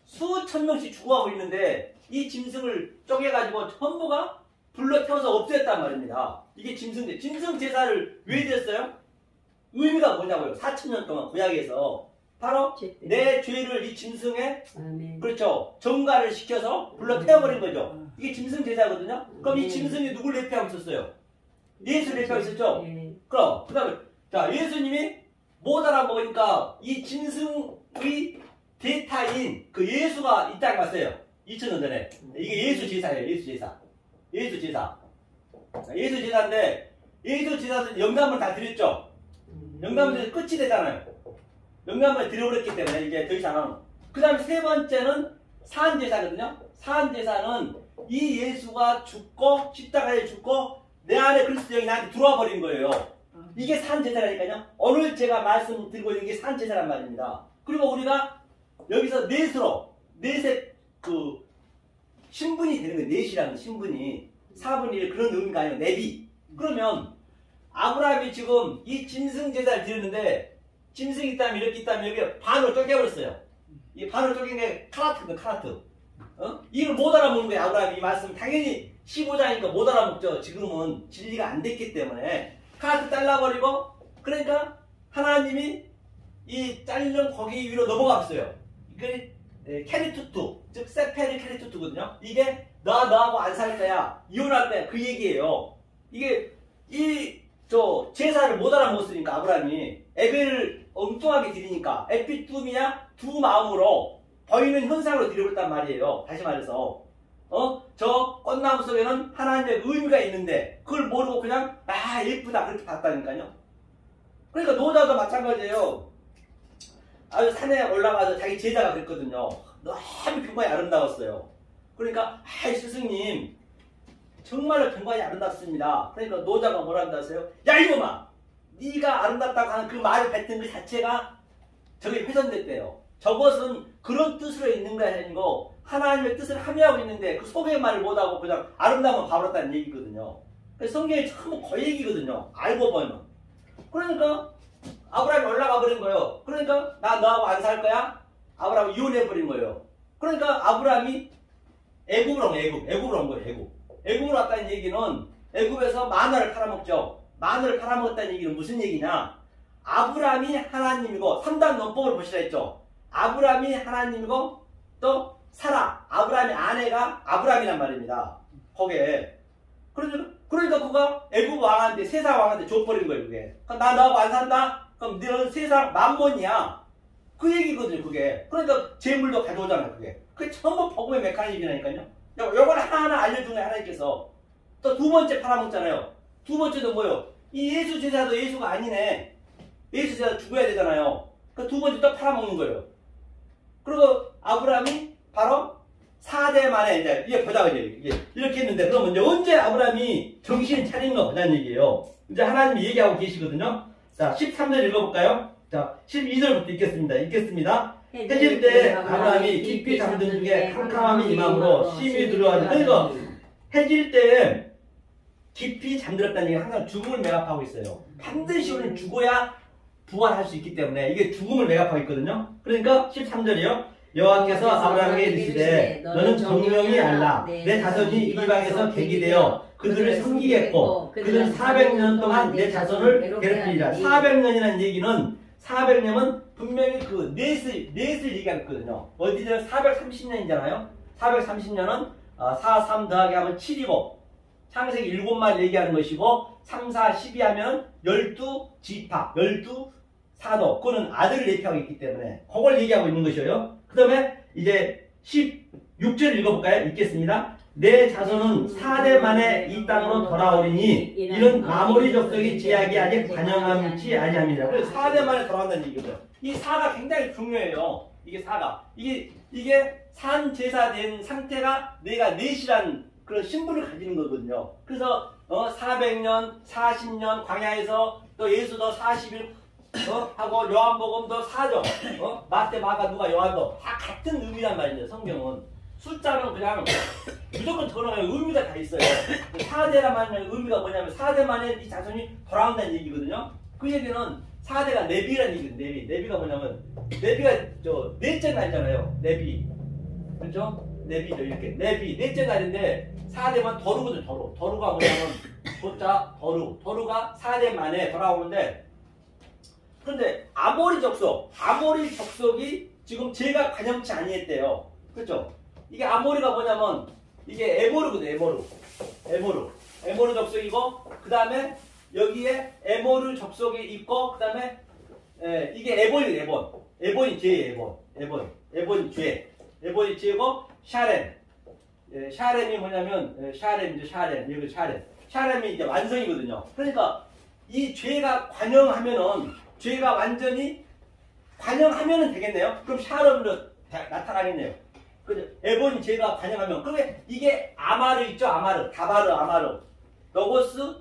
수천 명씩 죽어가고 있는데 이 짐승을 쪼개가지고 전부가 불러 태워서 없앴단 말입니다. 이게 짐승 제사를 왜 드렸어요? 의미가 뭐냐고요? 4,000년 동안 구약에서 바로 내 죄를 이 짐승에 그렇죠 정가를 시켜서 불러 태워버린 거죠. 이게 짐승 제사거든요. 그럼 이 짐승이 누굴 내피하고 있었어요? 예수를 내피하고 있었죠. 그럼 그 다음에 자 예수님이 못 알아먹으니까 이 짐승의 대타인 그 예수가 이 땅에 왔어요. 2,000년 전에. 이게 예수 제사예요. 예수 제사. 예수 제사. 예수 제사인데 예수 제사는 영감을 다 드렸죠. 영감을 끝이 되잖아요. 영감을 드려버렸기 때문에 이제 더 이상은. 그 다음에 세 번째는 사한 제사거든요. 사한 제사는 이 예수가 죽고 십자가에 죽고 내 안에 그리스도 영이 나한테 들어와 버린 거예요. 이게 사한 제사라니까요. 오늘 제가 말씀드리고 있는 게 사한 제사란 말입니다. 그리고 우리가 여기서 넷의 그 신분이 되는 거예요. 넷이라는 신분이 4분의 1 그런 의미가 아니고 넷이. 그러면 아브라함이 지금 이 짐승 제사를 드렸는데 짐승이 있다면 이렇게 있다면 여기 반으로 쪼개버렸어요. 이 반으로 쪼갠 게 카라트거든. 카라트. 이걸 못 알아먹는 거예요. 아브라함이 이 말씀 당연히 15장이니까 못 알아먹죠. 지금은 진리가 안 됐기 때문에 카라트 잘라버리고 그러니까 하나님이 이 잘린 고기 위로 넘어갔어요. 이게 캐리투투 즉 세페리 캐리투투거든요. 이게 너하고 안 살 거야 이혼할 거야 그 얘기예요. 이게 제사를 못 알아먹었으니까 아브라함이 에벨을 엉뚱하게 드리니까 에피투미야 두 마음으로 보이는 현상으로 드려버렸단 말이에요. 다시 말해서 저 꽃나무 속에는 하나님의 의미가 있는데 그걸 모르고 그냥 예쁘다 그렇게 봤다니까요. 그러니까 노자도 마찬가지예요. 아주 산에 올라가서 자기 제자가 됐거든요. 너무 경관이 아름다웠어요. 그러니까 스승님 정말로 경관이 아름답습니다. 그러니까 노자가 뭐라 한다세요? 야 이놈아 네가 아름답다고 하는 그 말을 뱉은 그 자체가 저게 훼손됐대요. 저것은 그런 뜻으로 있는 게 아니고 하나님의 뜻을 함유하고 있는데 그 소개말을 못하고 그냥 아름다움만 봐버렸다는 얘기거든요. 그래서 성경이 전부 그 얘기거든요. 알고 보면. 그러니까 아브라함이 올라가 버린 거예요. 그러니까 나 너하고 안 살 거야? 아브라함이 이혼해 버린 거예요. 그러니까 아브라함이 애굽으로 온 거예요. 애굽으로 왔다는 얘기는 애굽에서 마늘을 팔아먹죠. 마늘을 팔아먹었다는 얘기는 무슨 얘기냐? 아브라함이 하나님이고 3단 논법을 보시라 했죠. 아브라함이 하나님이고 또 사라, 아브라함의 아내가 아브라함이란 말입니다. 거기에. 그러니까 그가 애굽 왕한테, 세상 왕한테 줘버린 거예요, 그게. 나 너하고 안 산다? 그럼 너는 세상 만몬이야. 그 얘기거든요, 그게. 그러니까 재물도 가져오잖아요, 그게. 그게 전부 복음의 메커니즘이라니까요. 요걸 하나하나 알려준 거예요, 하나님께서. 또 두 번째 팔아먹잖아요. 두 번째도 뭐요? 이 예수 제자도 예수가 아니네. 예수 제자 죽어야 되잖아요. 그 두 번째 또 팔아먹는 거예요. 그리고 아브라함이 바로 4대 만에 이제 보자 이제 이렇게 했는데 그러면 이제 언제 아브라함이 정신을 차린 거 보자는 얘기예요. 이제 하나님이 얘기하고 계시거든요. 자, 13절 읽어볼까요? 자, 12절부터 읽겠습니다. 해질 때 아브라함이 깊이 잠든 중에 캄캄함이 임함으로 심히 두려워하니. 그러니까 해질 때 깊이 잠들었다는 얘기가 항상 죽음을 매갑하고 있어요. 반드시 우리는 죽어야 부활할 수 있기 때문에 이게 죽음을 매갑하고 있거든요. 그러니까 13절이요. 여호와께서 아브라함에게 이르시되 너는 정령이 알라 내 자손이 이방에서 객이 되어 그들을 섬기겠고 그들은 400년 동안 내 자손을 괴롭히리라. 400년이라는 얘기는 400년은 분명히 그 넷을 얘기하거든요. 어디든 430년이잖아요. 430년은 4, 3 더하기 하면 7이고 창세기 7말 얘기하는 것이고 3, 4, 12 하면 12지파, 12사도 그거는 아들을 예표하고 있기 때문에 그걸 얘기하고 있는 것이에요. 그 다음에 이제 16절 읽어볼까요? 읽겠습니다. 내 자손은 4대 만에 이 땅으로 돌아오리니 이는 아모리 족속의 제약이 아직 반영함치 아니함이라. 그래서 4대 만에 돌아온다는 얘기거든요. 이 4가 굉장히 중요해요. 이게 4가. 이게 산 제사 된 상태가 내가 넷이란 그런 신분을 가지는 거거든요. 그래서 400년, 40년 광야에서 또 예수도 40일 하고 요한복음도 4죠. 마태, 마가, 누가, 요한도 다 같은 의미란 말이에요. 성경은 숫자는 그냥 무조건 돌아가요. 의미가 다 있어요. 4대란 말은 의미가 뭐냐면 4대 만에 이 자손이 돌아온다는 얘기거든요. 그 얘기는 4대가 네비라는 얘기거든요. 네비가 뭐냐면 네비가 넷째 날이잖아요. 네비. 그렇죠? 네비죠. 이렇게 네비 넷째 날인데 4대만 더루거든요. 더루가 뭐냐면 도자 더루가 4대 만에 돌아오는데 그런데 아모리 족속이 지금 제가 관영치 아니했대요. 그렇죠? 이게 아모리가 뭐냐면 이게 에모르거든요. 에모르 족속이고 그 다음에 여기에 에모르 족속이 있고 그 다음에 이게 에본이 죄예요. 에본이 죄. 에본이 죄고 샤렘이 뭐냐면 샤렘이 이제 완성이거든요. 그러니까 이 죄가 완전히 관영하면은 되겠네요. 그럼 샤렘으로 나타나겠네요. 에본이 죄가 관영하면 그러면 이게 아마르 있죠. 다바르 로고스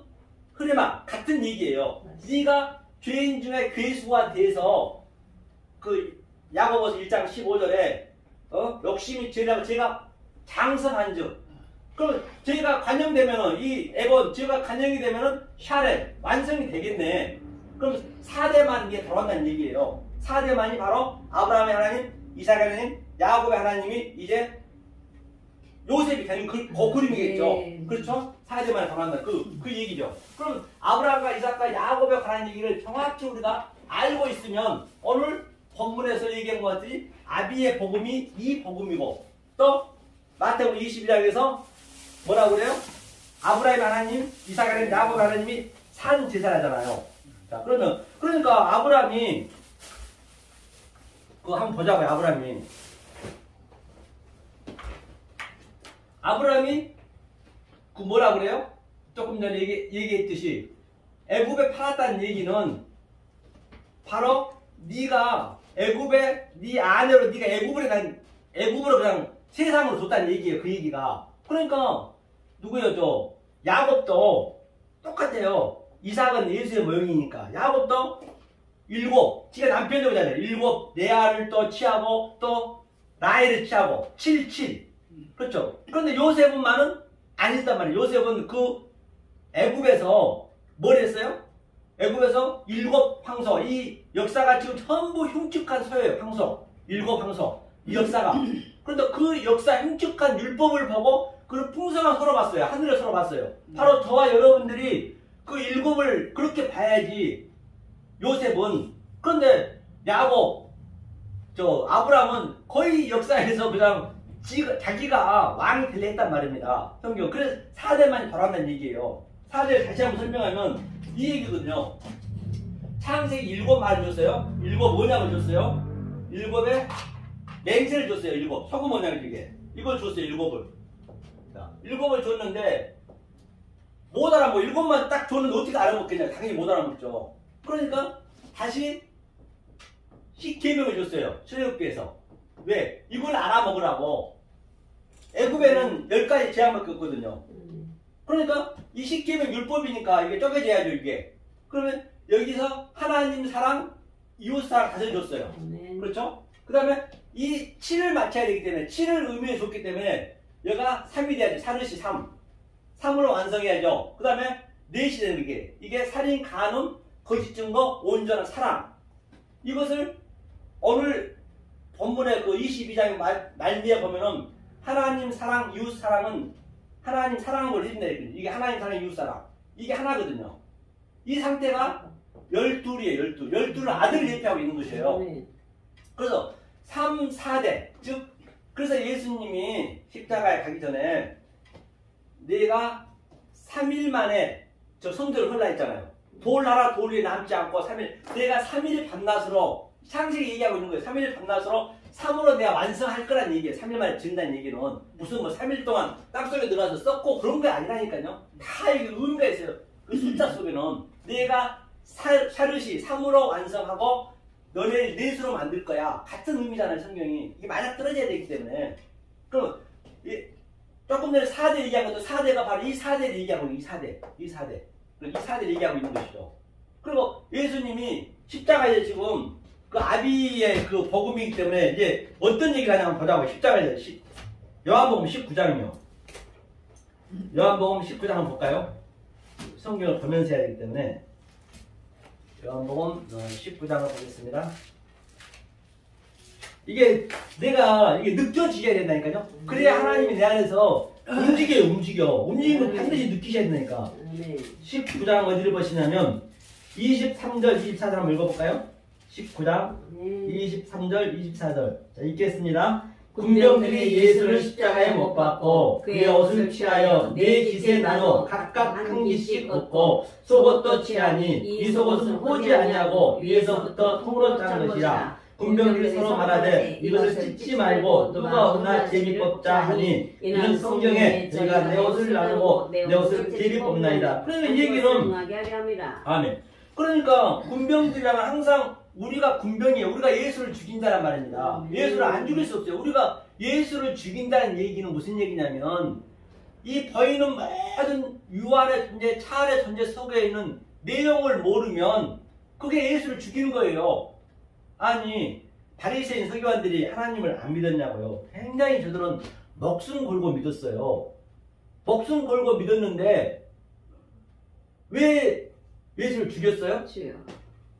흐레마 같은 얘기예요. 네가 죄인 중에 괴수가 돼서 그 야고보서 1장 15절에 욕심이 죄라고 제가 장성한즉 그럼 죄가 관영되면은 이 에본 죄가 관영이 되면은 샤렘 완성이 되겠네. 그럼 4대만 이게 돌아온다는 얘기예요. 4대만이 바로 아브라함의 하나님, 이삭의 하나님, 야곱의 하나님이 이제 요셉이 되는 그 그림이겠죠. 네. 그렇죠? 4대만에 돌아온다. 그 얘기죠. 그럼 아브라함과 이삭과 야곱에 관한 얘기를 정확히 우리가 알고 있으면 오늘 본문에서 얘기한 것 같이 아비의 복음이 이 복음이고 또 마태복음 22장에서 뭐라고 그래요? 아브라함 하나님, 이삭 하나님, 야곱 하나님이 산 제사라잖아요. 자, 그러니까 아브라함이 그거 한번 보자고요. 아브라함이 그 뭐라 그래요? 조금 전에 얘기했듯이 애굽에 팔았다는 얘기는 바로 네가 애굽에 네 아내로 네가 애굽으로 그냥 세상으로 줬다는 얘기예요. 그 얘기가. 그러니까 누구요? 야곱도 똑같아요. 이삭은 예수의 모형이니까 야곱도 지가 남편이 오잖아요. 7 레아를 또 취하고 또 라헬을 취하고 77. 그렇죠. 그런데 요셉은만은 아니었단 말이에요. 요셉은 그 애굽에서 뭘 했어요? 애굽에서 7 황소. 이 역사가 지금 전부 흉측한 서예요. 황소. 7 황소. 이 역사가. 그런데 그 역사 흉측한 율법을 보고 그 풍성한 서로 봤어요. 하늘을 서로 봤어요. 바로 저와 여러분들이 그 7을 그렇게 봐야지. 요셉은. 그런데 야곱, 아브라함은 거의 역사에서 그냥 자기가 왕이 되려 했단 말입니다. 성경. 그래서 4대만이 돌아간다는 얘기예요. 4대를 다시 한번 설명하면 이 얘기거든요. 창세기 7 말을 줬어요. 7 뭐냐고 줬어요? 7에 맹세를 줬어요. 7. 소금 뭐냐고 이게. 이걸 줬어요. 7을. 7을 줬는데 못 알아먹어. 7만 딱 줬는데 어떻게 알아먹겠냐. 당연히 못 알아먹죠. 그러니까 다시 10계명을 줬어요. 출애굽기에서. 왜? 이걸 알아먹으라고. 애굽에는 10가지 제한밖에 없거든요. 그러니까 이 10계명 율법이니까 이게 쪼개져야죠. 이게. 그러면 여기서 하나님 사랑, 이웃 사랑 다시 줬어요. 그렇죠? 그 다음에 이 7을 맞춰야 되기 때문에 7을 의미해 줬기 때문에 여기가 3이 돼야죠. 사르시 3. 3으로 완성해야죠. 그 다음에 4시 되는 게 이게 살인, 간음, 거짓 증거, 온전한 사랑. 이것을 오늘 본문의 그 22장 말미에 보면은 하나님 사랑, 이웃 사랑은 하나님 사랑한 걸 해준다. 이게 하나님 사랑, 이웃 사랑. 이게 하나거든요. 이 상태가 12이에요. 12. 12는 아들을 대표하고 있는 것이에요. 그래서 3, 4대. 즉, 그래서 예수님이 십자가에 가기 전에 내가 3일 만에 저 성전을 헐라 했잖아요. 돌하라 돌 위에 남지 않고 3일. 내가 3일 밤낮으로 창세기 얘기하고 있는 거예요. 3일 밤낮으로 3으로 내가 완성할 거란 얘기예요. 3일 만에 지른다는 얘기는 무슨 뭐 3일 동안 땅속에 들어가서 썩고 그런 게 아니라니까요. 다 이게 의미가 있어요. 그 숫자 속에는 내가 샤르시 3으로 완성하고 너네 넷으로 만들 거야. 같은 의미잖아요. 성경이. 이게 맞아 떨어져야 되기 때문에. 그럼 조금 전에 4대 얘기한 것도 4대가 바로 이 4대를 얘기하고 있는 4대. 이 4대를 얘기하고 있는 것이죠. 그리고 예수님이 십자가에 지금 그 아비의 그 복음이기 때문에 이제 어떤 얘기를 하냐면 보자고요. 십자가에 요한복음 19장이요. 요한복음 19장 한번 볼까요? 성경을 보면서 해야 되기 때문에 요한복음 19장을 보겠습니다. 이게 내가 느껴지게 된다니까요. 그래야 하나님이 내 안에서 움직이면 반드시 느끼셔야 된다니까. 19장 어디를 보시냐면 23절 24절 한번 읽어볼까요? 19장 23절 24절. 자, 읽겠습니다. 군병들이 예수를 십자가에 못 박고 그의 옷을 취하여 네 깃에 나눠 각각 한 깃씩 얻고 속옷도 취하니 이 속옷은 호지 아니하고 위에서부터 통으로 짠 것이라. 군병들이 서로 말하되 이것을 찢지 말고 누가 얻나 제비 뽑자 하니 이는 성경에 저희가 내 옷을 나누고 내 옷을 제비 뽑나이다. 그러면 이 얘기는 아멘. 그러니까 군병들이랑 항상 우리가 군병이에요. 우리가 예수를 죽인다는 말입니다. 예수를 안 죽일 수 없어요. 우리가 예수를 죽인다는 얘기는 무슨 얘기냐면 이 보이는 모든 유한의 존재, 차안의 존재 속에 있는 내용을 모르면 그게 예수를 죽이는 거예요. 아니 바리새인 서기관들이 하나님을 안 믿었냐고요. 굉장히 저들은 목숨 걸고 믿었어요. 목숨 걸고 믿었는데 왜 예수를 죽였어요?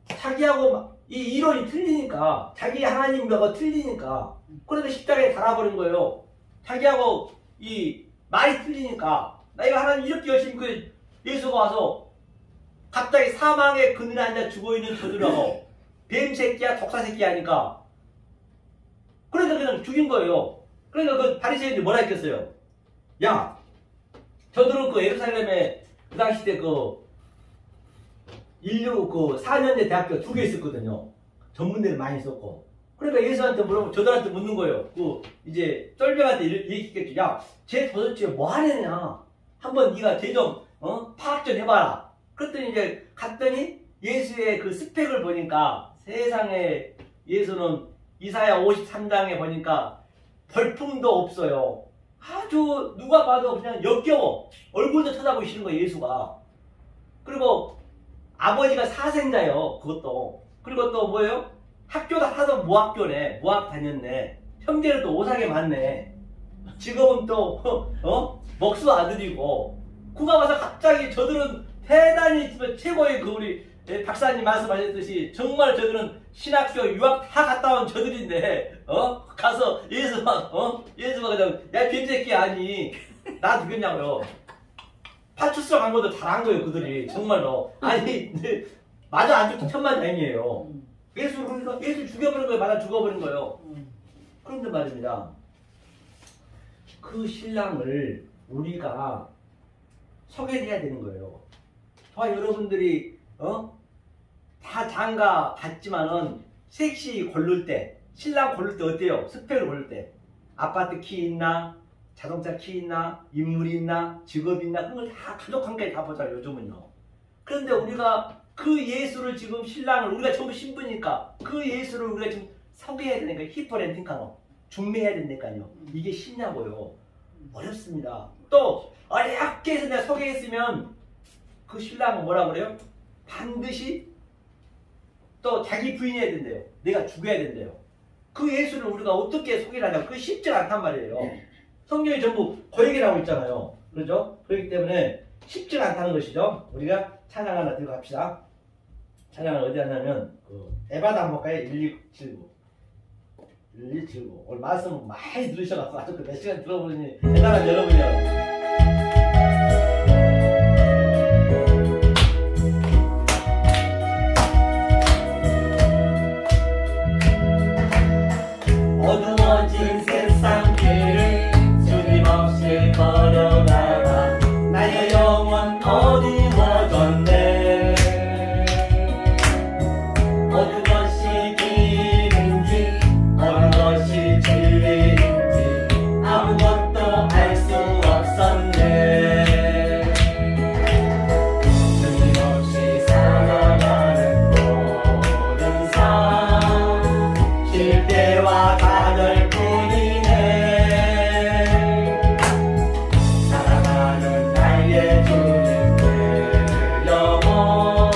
자기하고 이 이론이 틀리니까, 자기 하나님하고 틀리니까, 그래서 십자가에 달아버린 거예요. 자기하고 이 말이 틀리니까, 내가 하나님 이렇게 열심히 예수가 와서 갑자기 사망의 그늘에 앉아 죽어있는 저들하고 뱀새끼야 독사새끼야 하니까 그래서 그냥 죽인 거예요. 그러니까 그 바리새인들이 뭐라 했겠어요? 야, 저들은 그 예루살렘에 그 당시 때 인류 4년제 대학교 2개 있었거든요. 전문대를 많이 썼고. 그러니까 예수한테 물어보면 저들한테 묻는 거예요. 이제 쫄병한테 얘기했겠죠. 야, 쟤 도대체 뭐 하느냐? 한번 네가 쟤 좀 파악 좀 해봐라. 그랬더니 이제 갔더니 예수의 그 스펙을 보니까 세상에 예수는 이사야 53장에 보니까 벌품도 없어요. 아주 누가 봐도 그냥 역겨워. 얼굴도 쳐다보기 싫은 거예요, 예수가. 그리고 아버지가 사생자요, 그것도. 그리고 또 뭐예요? 학교도 하도 모학교네. 모학 다녔네. 형제는 또 오사게 많네. 직업은 또 먹수 아들이고 그가 와서 갑자기 저들은 대단히 최고의 그 우리 박사님 말씀하셨듯이 정말 저들은 신학교 유학 다 갔다 온 저들인데 가서 예수가 그냥 야 빈새끼 아니 나 누겼냐고요. 파출소 간 것도 잘한 거예요 그들이 정말로. 아니 맞아 안 죽도 천만다행이에요. 예수 죽여버린 거예요. 맞아 죽어버린 거예요. 그런데 말입니다. 그 신랑을 우리가 소개해야 되는 거예요. 저와 여러분들이 다 장가 갔지만은 섹시 고를 때 신랑 고를 때 어때요? 스펙을 고를 때 아파트 키 있나? 자동차 키 있나? 인물이 있나? 직업이 있나? 그런 걸 다 가족 관계 다 보잖아요 요즘은요. 그런데 우리가 그 예수를 지금 신랑을 우리가 전부 신부니까 그 예수를 우리가 지금 소개해야 되니까 히퍼렌팅카노 중매해야 된다니까요. 이게 쉽냐고요. 어렵습니다. 또 어렵게 해서 내가 소개했으면 그 신랑은 뭐라 그래요? 반드시 또 자기 부인해야 된대요. 내가 죽여야 된대요. 그 예수를 우리가 어떻게 소개를 하냐. 그게 쉽지 않단 말이에요. 성경이 전부 그 얘기를 하고 있잖아요. 그렇죠? 그렇기 때문에 쉽지 않다는 것이죠. 우리가 찬양 하나 들고 갑시다. 찬양을 어디 하냐면 에바다 한번 볼까요? 1279 오늘 말씀 많이 들으셔가지고 아주 몇 시간 들어보니 대단한 여러분이요. 어두워진 세상 길을 주님 없이 걸어가다 나의 영혼 어두워졌네. 어느 것이 길인지 어느 것이 진리인지 아무것도 알 수 없었네. 주님 없이 살아가는 모든 삶 실패와 사랑하는 나의 주님의 영혼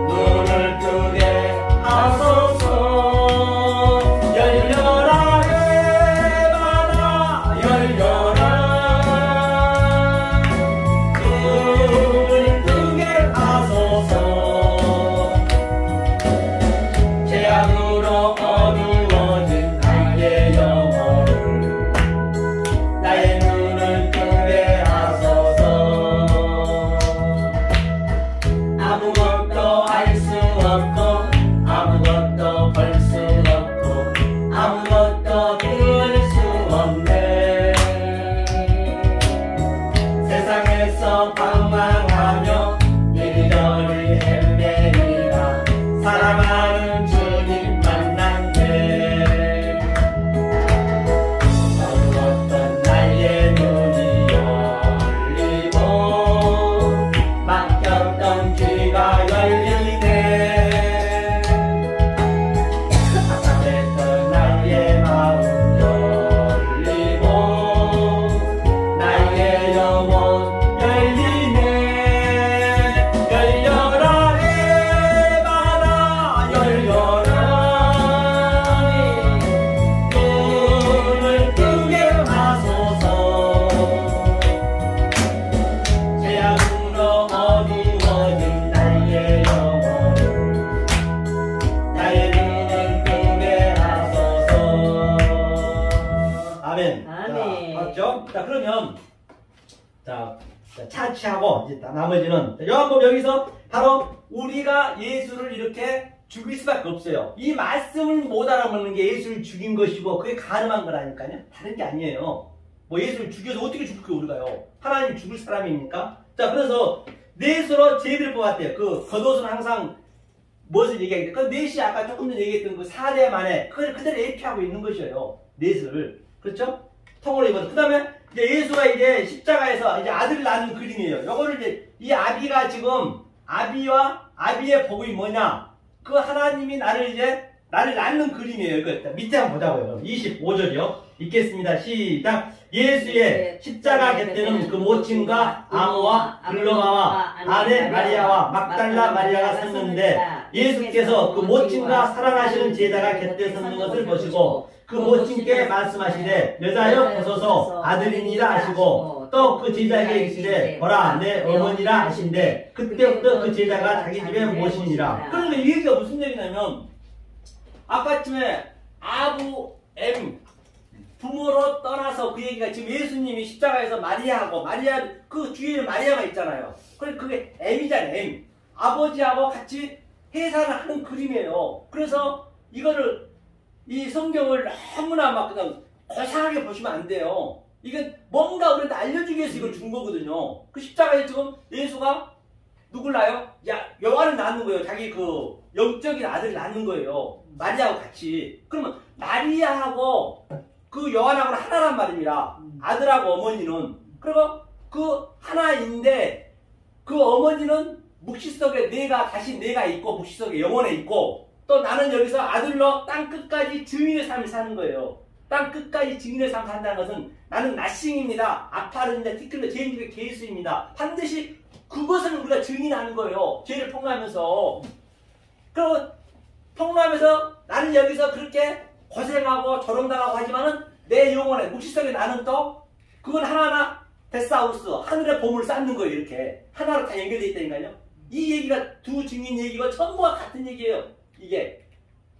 눈을 뜨게 하소서. 열려라 에바다 열려라 눈을 뜨게 하소서. 죄악으로 어두워진 나의 영혼을 나의 눈을 뜨게 하소서. 아무것도 알 수 없고 아무것도 볼 수 없고 아무것도 들을 수 없네. 세상에서 방황하며 이리저리 헤매이라 사랑하는 주님 만났네. 어두웠던 나의 눈이 열리고 막혔던 귀가 열리네. 답답했던 나의 마음 열리고 나의 영혼 열리네. 열려라 에바다 열려라 눈을 뜨게 하소서. 죄악으로 어두워진 나의 영혼을 나의 눈을 뜨게 하소서. 아멘. 아멘. 자, 맞죠? 자, 그러면 차치하고 이제 나머지는 요한복음 여기서 바로 우리가 예수를 이렇게 죽일 수밖에 없어요. 이 말씀을 못 알아먹는 게 예수를 죽인 것이고 그게 가능한 거라니까요. 다른 게 아니에요. 뭐 예수를 죽여서 어떻게 죽을게요 우리가요. 하나님 죽을 사람입니까? 자, 그래서 넷으로 제비를 뽑았대요. 그 겉옷은 항상 무엇을 얘기하겠대? 그 넷이 아까 조금 전에 얘기했던 그 4대 만에 그걸 그대로 예피하고 있는 것이에요. 넷을. 그렇죠? 통으로 입어서. 그 다음에 이제 예수가 이제 십자가에서 이제 아들을 낳는 그림이에요. 요거를 이제 이 아비가 지금 아비의 복이 뭐냐? 그 하나님이 나를 낳는 그림이에요. 이거 밑에 한번 보자고요. 25절이요. 읽겠습니다. 시작. 예수의 십자가 곁에는 그 모친과 아모와 글로마와 아내 마리아와 막달라 마리아가 섰는데 예수께서 그 모친과 사랑하시는 제자가 곁에 섰는 것을 보시고 그 모친께 말씀하시되 여자여 벗어서 아들이니라 하시고 또 그 제자에게 이르시되 보라 내 어머니라 하신대 그때부터 그 제자가 자기 집에 모시니라. 그러니까 이 얘기가 무슨 얘기냐면 아까쯤에 아부 M 부모로 떠나서 그 얘기가 지금 예수님이 십자가에서 마리아하고 마리아 그 뒤에는 마리아가 있잖아요. 그게 M이잖아요. M. 아버지하고 같이 해산을 하는 그림이에요. 그래서 이거를 이 성경을 너무나 막 그냥 고상하게 보시면 안 돼요. 이건 뭔가 우리한테 알려주기 위해서 이걸 준 거거든요. 그 십자가에 지금 예수가 누굴 낳아요? 요한을 낳는 거예요. 자기 그 영적인 아들을 낳는 거예요. 마리아하고 같이. 그러면 마리아하고 그 요한하고는 하나란 말입니다. 아들하고 어머니는. 그리고 그 하나인데 그 어머니는 묵시 속에 다시 내가 있고 묵시 속에 영혼에 있고 또 나는 여기서 아들로 땅 끝까지 증인의 삶을 사는 거예요. 땅 끝까지 증인의 삶을 산다는 것은 나는 나싱입니다. 아파르입니다. 티클러 제임스의 게이스입니다. 반드시 그것을 우리가 증인하는 거예요. 죄를 폭로하면서. 그리고 폭로하면서 나는 여기서 그렇게 고생하고 조롱당하고 하지만은 내 영혼에 묵시 속에 나는 또 그건 하나하나 데스하우스 하늘의 보물을 쌓는 거예요. 이렇게 하나로 다 연결되어 있다니까요. 이 얘기가 두 증인 얘기가 전부가 같은 얘기예요. 이게.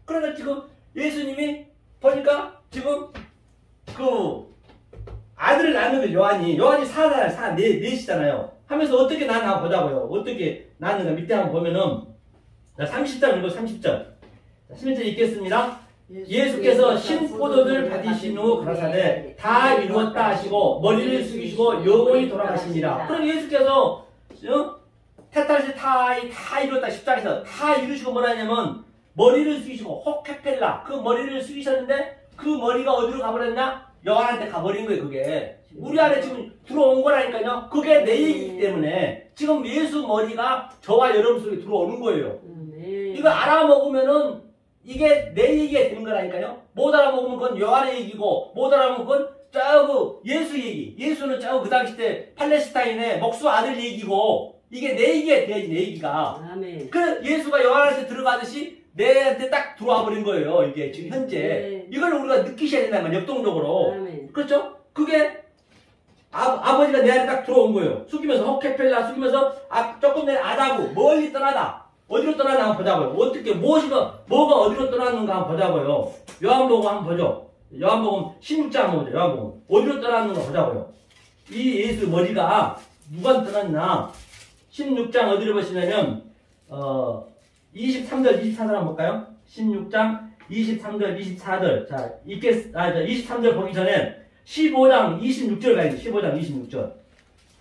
그러니까 지금 예수님이 보니까 지금 그 아들을 낳는 거 요한이 사잖아요. 넷이잖아요. 하면서 어떻게 낳나 보자고요. 어떻게 낳는가 밑에 한번 보면은 30절 읽고 30절 11절 읽겠습니다. 예수께서 신포도를 받으신 후 가라사대 다 이루었다 하시고 머리를 숙이시고 영원히 돌아가시니라. 그럼 예수께서 테탈시 다 이루었다 십자가에서 다 이루시고 뭐라 하냐면 머리를 숙이시고 호케펠라 그 머리를 숙이셨는데 그 머리가 어디로 가버렸냐? 요한한테 가버린 거예요. 그게 우리 안에 지금 들어온 거라니까요. 그게 내 얘기이기 때문에 지금 예수 머리가 저와 여러분 속에 들어오는 거예요. 이거 알아먹으면은 이게 내 얘기가 되는 거라니까요. 못 알아먹으면 그건 요한의 얘기고 못 알아먹으면 그건 저거 예수 얘기. 예수는 저거 그 당시 때 팔레스타인의 목수 아들 얘기고 이게 내 얘기가 돼야지 내 얘기가. 아멘. 그 예수가 요한한테 들어가듯이 내한테 딱 들어와 버린 거예요. 이게 지금 현재. 이걸 우리가 느끼셔야 된다는 거예요. 역동적으로. 아멘. 그렇죠? 그게 아버지가 내 안에 딱 들어온 거예요. 숙이면서 호케펠라 숙이면서 조금 전에 아다고 멀리 떠나다. 어디로 떠나는가 한번 보자고요. 어떻게 뭐가 어디로 떠났는가 한번 보자고요. 요한복음 한번 보죠. 요한복음 16장 한번 보죠. 요한복음 어디로 떠났는가 보자고요. 이 예수 머리가 누가 떠났나? 16장 어디로 보시냐면 23절 24절 한번 볼까요? 16장 23절 24절 자 23절 보기 전에 15장 26절 가야 돼. 15장 26절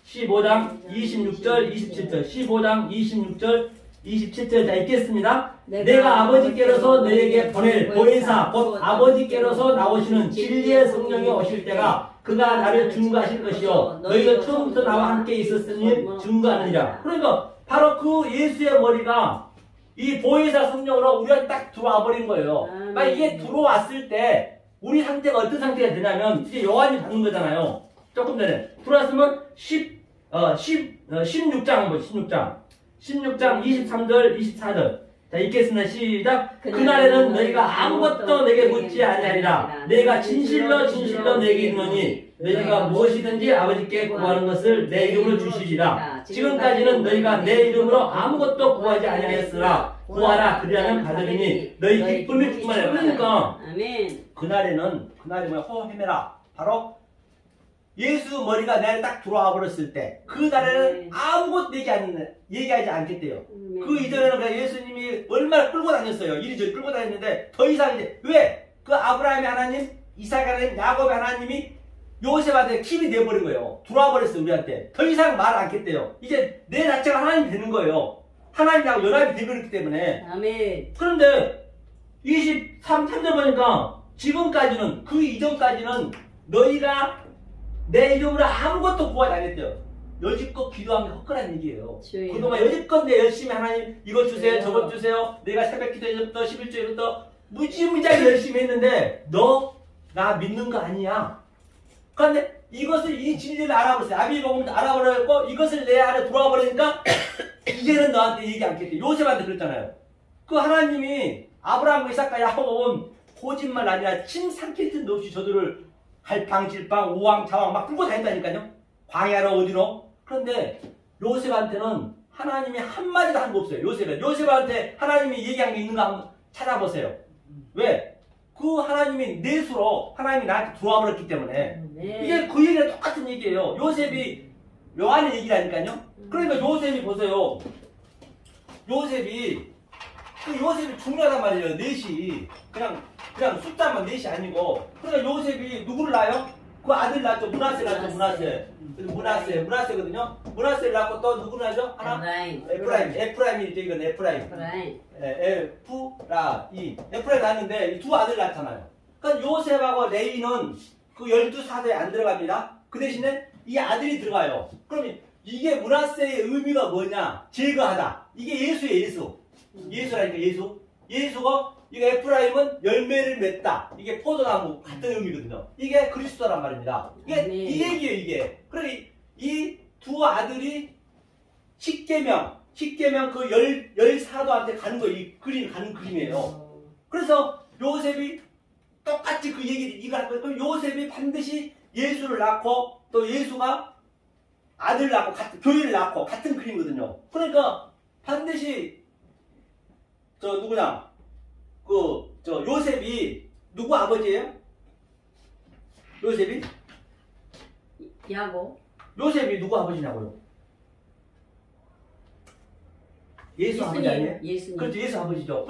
15장 26절 27절 15장 26절 27절 자 읽겠습니다. 내가 아버지께로서 너에게 보낼 보혜사 곧 아버지께로서 나오시는 진리의 성령이 오실 때가 그가 나를 증거하실 것이요 너희가 처음부터 나와 함께 있었으니 증거하느니라. 그러니까 바로 그 예수의 머리가 이 보혜사 성령으로 우리가 딱 들어와 버린 거예요. 그러니까 이게 들어왔을 때 우리 상태가 어떤 상태가 되냐면 이제 요한이 받는 거잖아요. 조금 전에 들어왔으면 16장 한번 16장 23절 24절 자 읽겠습니다. 시작. 그날에는 너희가 아무것도 내게 묻지 아니하리라. 내가 진실로 내게 이르노니 너희가 무엇이든지 아버지께 구하는 것을 내 이름으로 주시리라. 지금까지는 너희가 내 이름으로 아무것도 구하지 아니하였으나 구하라 그리하면 받으리니 너희 기쁨이 충만해. 그러니까 그날에는 뭐야? 호헤메라 바로 예수 머리가 내 안에 딱 들어와 버렸을 때 그 날에는 아무것도 얘기하지 않겠대요. 그 이전에는 그냥 예수님이 얼마나 끌고 다녔어요. 이리저리 끌고 다녔는데 더 이상 이제 왜? 그 아브라함의 하나님, 이삭의 하나님, 야곱의 하나님이 요셉한테 킵이 돼버린 거예요. 들어와 버렸어요. 우리한테. 더 이상 말 않겠대요. 이제 내 자체가 하나님이 되는 거예요. 하나님하고 연합이 되버렸기 때문에. 아멘. 그런데 23절 보니까 지금까지는 그 이전까지는 너희가 내 이름으로 아무것도 구하지 않았대요. 여지껏 기도한 게 헛거란 얘기예요. 그동안 여지껏 내 열심히 하나님 이것 주세요 저것 주세요 내가 새벽 기도해줬다 11조에 줬다 무지무지하게 열심히 했는데 너 나 믿는 거 아니야. 그런데 이것을 이 진리를 알아버렸어요. 아비복음을 알아버렸고 이것을 내 안에 들어와 버리니까 이제는 너한테 얘기 않겠대. 요셉한테 그랬잖아요. 그 하나님이 아브라함과 이삭과 야곱은 포진만 아니라 침삼킬 틈도 없이 저들을 갈팡질팡 오왕좌왕 막 끌고 다닌다니까요. 광야로 어디로. 그런데 요셉한테는 하나님이 한마디도 한 거 없어요. 요셉한테 하나님이 얘기한 게 있는가 한번 찾아보세요. 왜? 그 하나님이 내수로 하나님이 나한테 들어와 버렸기 때문에 이게 그 얘기랑 똑같은 얘기예요. 요셉이 요한의 얘기라니까요. 그러니까 요셉이 보세요. 요셉이 중요하단 말이에요. 넷이 그냥 숫자만 넷이 아니고. 그러니까 요셉이 누구를 낳아요? 그 아들 낳았죠. 문하세거든요. 문하세를 낳고 또 누구를 낳죠? 하나? 에프라임이죠. 이건 에프라임. 에프라임 낳았는데 두 아들 낳잖아요. 그러니까 요셉하고 레위는 그 12사도에 안 들어갑니다. 그 대신에 이 아들이 들어가요. 그러면 이게 문하세의 의미가 뭐냐? 제거하다. 이게 예수예요. 예수라니까 예수. 예수가 이거 에프라임은 열매를 맺다. 이게 포도나무 같은 의미거든요. 이게 그리스도란 말입니다. 이 얘기예요, 이게. 그러니 이 두 아들이 십계명 그 14도한테 가는 거예요. 이 그림 가는 그림이에요. 그래서 요셉이 똑같이 그 얘기를 이거 할 거예요. 그럼 요셉이 반드시 예수를 낳고 또 예수가 아들을 낳고 교회를 낳고 같은 그림이거든요. 그러니까 반드시 요셉이 누구 아버지예요? 요셉이? 야곱. 요셉이 누구 아버지냐고요? 예수 아버지 아니에요? 예수님. 그렇죠. 예수 아버지죠.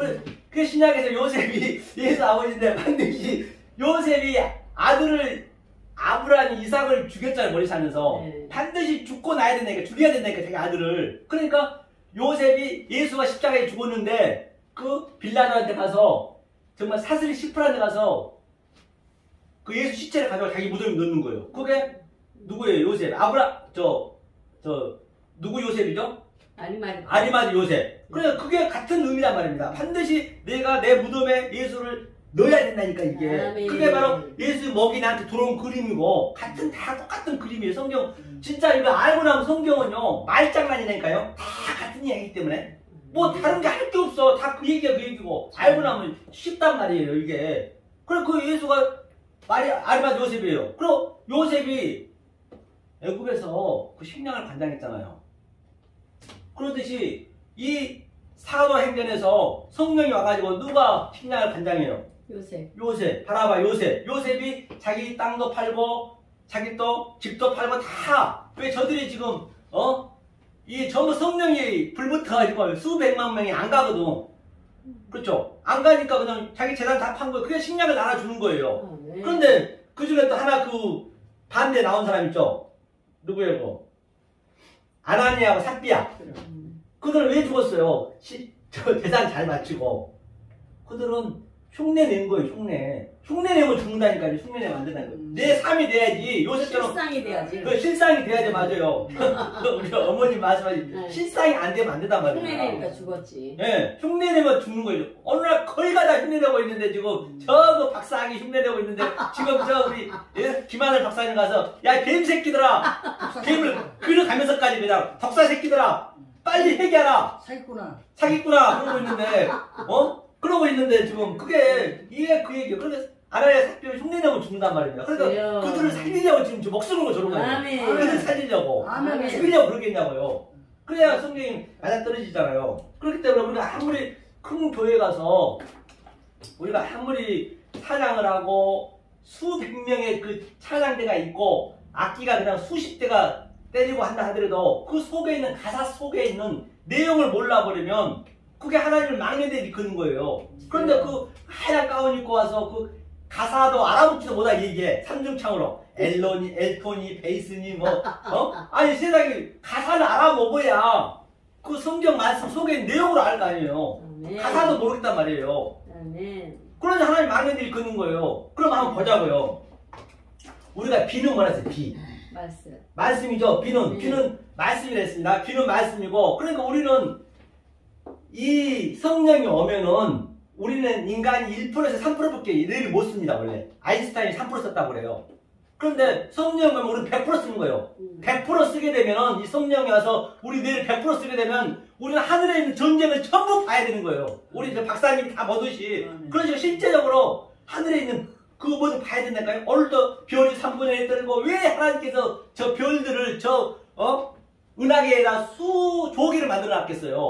그 신약에서 요셉이 예수 아버지인데 반드시 요셉이 아들을 아브라함이 이삭을 죽였잖아요. 머리 살면서. 반드시 죽고 나야 된다니까. 죽여야 된다니까. 자기 아들을. 그러니까 요셉이 예수가 십자가에 죽었는데 그 빌라도한테 가서 정말 사슬이 시프라한테 가서 그 예수 시체를 가져가 자기 무덤에 넣는 거예요. 그게 누구예요? 요셉. 누구 요셉이죠? 아리마디 요셉. 그러니까 그게 같은 의미란 말입니다. 반드시 내가 내 무덤에 예수를 넣어야 된다니까 이게. 아멘. 그게 바로 예수 먹이 나한테 들어온 그림이고 다 똑같은 그림이에요. 성경 진짜 이거 알고 나면 성경은요 말장난이니까요. 다 같은 이야기이기 때문에 뭐 다른 게 할 게 없어. 다 그 얘기야 그 얘기고 알고 나면 쉽단 말이에요 이게. 그래 그 예수가 아리마디 요셉이에요. 그리고 요셉이 애굽에서 그 식량을 관장했잖아요. 그러듯이 이 사도행전에서 성령이 와가지고 누가 식량을 관장해요? 요셉. 바라봐 요셉. 요셉이 자기 땅도 팔고 자기 또 집도 팔고 다. 왜 저들이 지금 이 전부 성령이 불붙어가지고 수백만 명이 안 가거든. 그렇죠? 안 가니까 그냥 자기 재산 다 판 거예요. 그게 식량을 나눠주는 거예요. 그런데 그 중에 또 하나 그 반대 나온 사람 있죠? 누구예요? 그거? 아나니아하고 삽비야. 그들은 왜 죽었어요? 재산 잘 마치고. 그들은 흉내 낸 거예요, 흉내. 흉내 내고 죽는다니까요. 흉내 내면 안 된다는 거예요. 내 삶이 돼야지. 요새처럼. 실상이 돼야지. 실상이 돼야지, 맞아요. 우리 어머님 말씀하신 실상이 안 되면 안 된단 말이에요. 흉내 내니까 죽었지. 네, 흉내 내면 죽는 거예요. 어느 날 거의 다 흉내 내고 있는데 지금 저거 박사학이 흉내 내고 있는데 지금 우리 김하늘 박사님 가서 야, 뱀 새끼들아. 뱀을 끌어가면서까지 그냥 덕사 새끼들아. 빨리 회개하라. 사기꾼아. 그러고 있는데, 그러고 있는데 지금 이게 그 얘기예요. 그래서 아나니아 삽비를 흉내내고 죽는단 말입니다. 그러니까 그들을 살리려고 지금 목숨을 저러고 있는 거예요. 그들을 살리려고. 죽이려고 그러겠냐고요. 그래야 성경이 맞아떨어지잖아요. 그렇기 때문에 우리가 아무리 큰 교회 가서 우리가 아무리 찬양을 하고 수백 명의 그 찬양대가 있고 악기가 그냥 수십 대가 때리고 한다 하더라도 그 속에 있는 가사 속에 있는 내용을 몰라버리면 그게 하나님을 막는 데 일컫는 거예요. 그런데 그 하얀 가운 입고 와서 그 가사도 알아듣지도 못하게 얘기해. 삼중창으로 엘토니, 베이스니 아니 세상에 가사를 알아먹어야 그 성경 말씀 속에 있는 내용을 알 거 아니에요. 가사도 모르겠단 말이에요. 그러니 하나님 막는 데 일컫는 거예요. 그럼 한번 보자고요. 우리가 비는 뭐라 했어요? 비. 말씀이죠. 비는 말씀이라 했습니다. 비는 말씀이고, 그러니까 우리는 이 성령이 오면은 우리는 인간이 1%에서 3%밖에 뇌를 못 씁니다. 원래 아인슈타인이 3% 썼다고 그래요. 그런데 성령이 오면 우리는 100% 쓰는 거예요. 100% 쓰게 되면은 이 성령이 와서 우리 뇌를 100% 쓰게 되면 우리는 하늘에 있는 전쟁을 전부 봐야 되는 거예요. 우리 저 박사님이 다 보듯이. 그러니까 실제적으로 하늘에 있는 그 뭐든 봐야 된다니까요. 오늘도 별이 3분의 1 떨고 왜 하나님께서 저 별들을 은하계에다 수조개를 만들어 놨겠어요.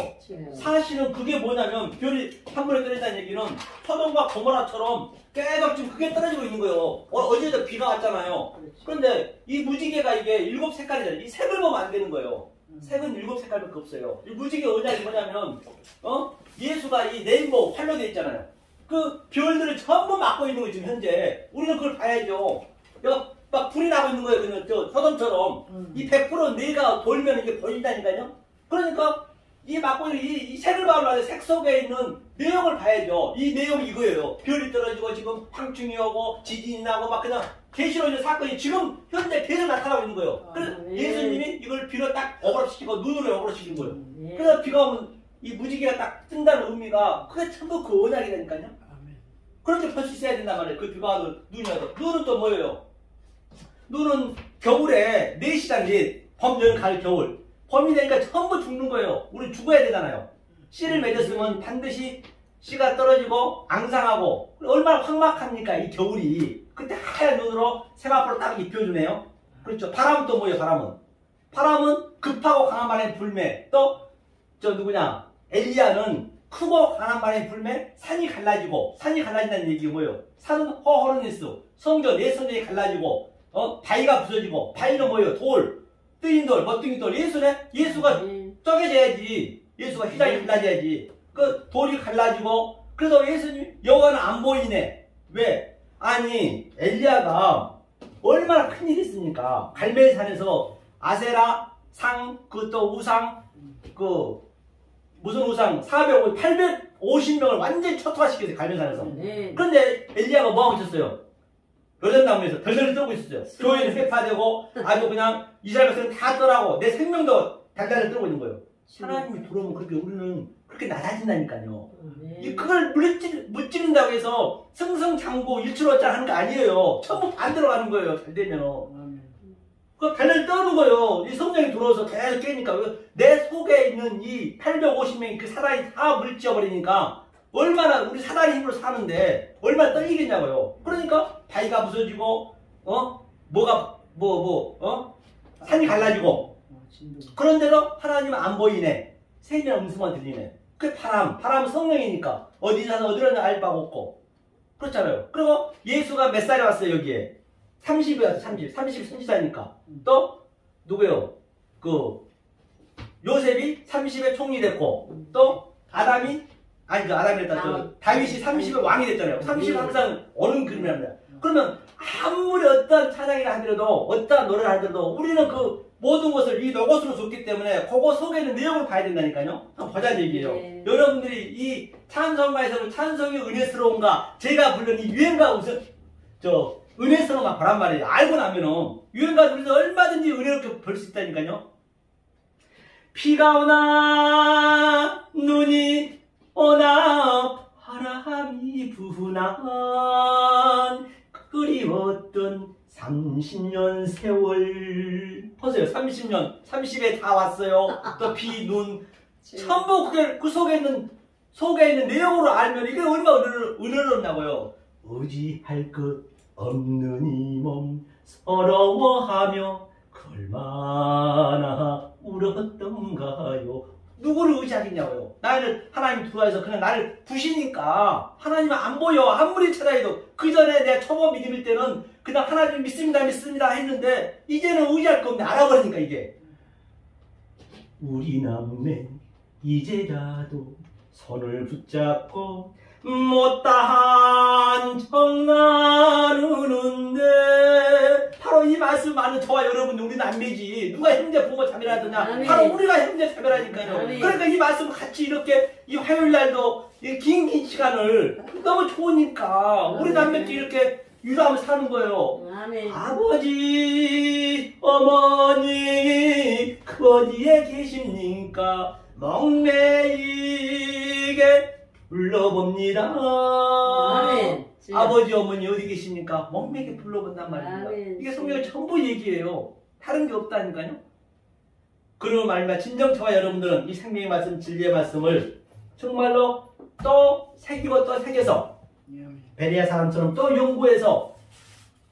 사실은 그게 뭐냐면 별이 3분의 1 떨어진다는 얘기는 소돔과 고모라처럼 계속 지금 그게 떨어지고 있는 거예요. 어제도 비가 왔잖아요. 그런데 이 무지개가 이게 7색깔이잖아요. 이 색을 보면 안 되는 거예요. 색은 7색깔밖에 없어요. 이 무지개 언약이 뭐냐면 예수가 이 레인보우 활로 되어 있잖아요. 그 별들을 전부 막고 있는 거예요. 지금 현재 우리는 그걸 봐야죠. 막 불이 나고 있는 거예요. 그냥 소돔처럼 이 100% 내가 돌면 이게 보인다니까요. 그러니까 이 막고 있는 이 색을 봐야 색 속에 있는 내용을 봐야죠. 이 내용이 이거예요. 별이 떨어지고 지금 황충이 오고 지진이 나고 막 그냥 계시로 있는 사건이 지금 현재 계속 나타나고 있는 거예요. 그래서 예수님이 이걸 비로 딱 어그로시키고 눈으로 어그로시킨 거예요. 그래서 비가 오면 이 무지개가 딱 뜬다는 의미가 그게 전부 그 언약이라니까요. 그렇게 볼 수 있어야 된단 말이에요. 그 비가 와도 눈이 와도. 눈은 또 뭐예요? 눈은 겨울에 4시간 봄, 여름, 가을, 겨울. 봄이 되니까 전부 죽는 거예요. 우리 죽어야 되잖아요. 씨를 맺었으면 반드시 씨가 떨어지고 앙상하고 얼마나 황막합니까 이 겨울이. 그때 하얀 눈으로 새마포로 딱 입혀주네요. 그렇죠. 바람은 또 뭐예요? 바람은 급하고 강한 바람의 불매. 또 엘리야는 크고 강한 바람의 불매 산이 갈라진다는 얘기가 뭐예요? 산은 호호르니스 성전 내 성전이 갈라지고 바위가 부서지고 바위는 뭐예요? 돌 뜨인 돌 멋둥이 돌 예수가 쪼개져야지. 예수가 휘장이 갈라져야지. 그 돌이 갈라지고 그래서 예수님 여호와는 안 보이네. 왜? 아니 엘리야가 얼마나 큰일이 있습니까? 갈멜산에서 아세라 상 그것도 우상 무슨 우상 850명을 완전히 초토화시켰어요. 갈멜산에서. 그런데 엘리야가 뭐하고 있었어요? 여전나무에서 덜덜 떨고 있었어요. 교회는 회파되고 아주 그냥 이스라엘 백성은 다 떠나고 내 생명도 달달을 떨고 있는 거예요. 하나님이 들어오면 그렇게 우리는 그렇게 낮아진다니까요. 그걸 무찌른다고 해서 승승장구 일출어짜 하는 거 아니에요. 전부 반대로 가는 거예요. 잘 되면. 그 달달 떠는 거예요. 이 성령이 들어와서 계속 깨니까 내 속에 있는 이 850명이 그 사단이 다 물찌어버리니까 얼마나 우리 사단의 힘으로 사는데 얼마나 떨리겠냐고요. 그러니까 바위가 부서지고 산이 갈라지고 그런데도 하나님은 안 보이네. 세미한 음성만 들리네. 그 바람은 성령이니까 어디 사서 어디로 알 바가 없고 그렇잖아요. 그리고 예수가 몇 살에 왔어요? 여기에 30이었어. 30 선지자니까. 또 누구요? 요셉이 30에 총리 됐고 또 다윗이 30에 왕이 됐잖아요. 30은 항상 오는 그림이랍니다. 그러면 아무리 어떤 찬양이라 하더라도 어떤 노래를 하더라도 우리는 그 모든 것을 이 로고스로 줬기 때문에 그거 속에 있는 내용을 봐야 된다니까요. 한번 보자는 얘기예요. 여러분들이 이 찬송가에서 찬송이 은혜스러운가 제가 부른 이 유행가 은혜스러운가 보란 말이에요. 알고 나면은 유행가들에서 얼마든지 은혜롭게 볼 수 있다니까요. 비가 오나 눈이 오나 바람이 부나 그리웠던 30년 세월 보세요. 30에 다 왔어요. 또 비, 눈 전부 그 속에 있는 내용으로 알면 이게 얼마나 은혜롭냐고요. 의지할 것 없는 이 몸 서러워하며 얼마나 울었던가요. 누구를 의지하겠냐고요. 나는 하나님 들어와서 그냥 나를 부시니까 하나님은 안 보여. 아무리 찾아해도 그 전에 내가 초보 믿음일 때는 그냥 하나님 믿습니다 했는데 이제는 의지할 거 없네. 알아버리니까 이게. 우리 남매 이제라도 손을 붙잡고 못다한 정 나누는데 바로 이 말씀 많은 저와 여러분들 우리 남매지. 누가 형제 부모 자매라 하더냐. 바로 우리가 형제 자매라니까요. 그러니까 이 말씀 같이 이렇게 이 화요일날도 긴 시간을 너무 좋으니까 우리 남매끼리 이렇게 유로하면서 사는 거예요. 아버지 어머니 그 어디에 계십니까? 멍매이게 불러봅니다. 아버지 어머니 어디 계십니까? 멍매게 불러본단 말입니다. 이게 성경의 전부 얘기예요. 다른 게 없다니까요. 그러고 말미암아 진정 저와 여러분들은 이 생명의 말씀 진리의 말씀을 정말로 또 새기고 또 새겨서 베레아 사람처럼 또 연구해서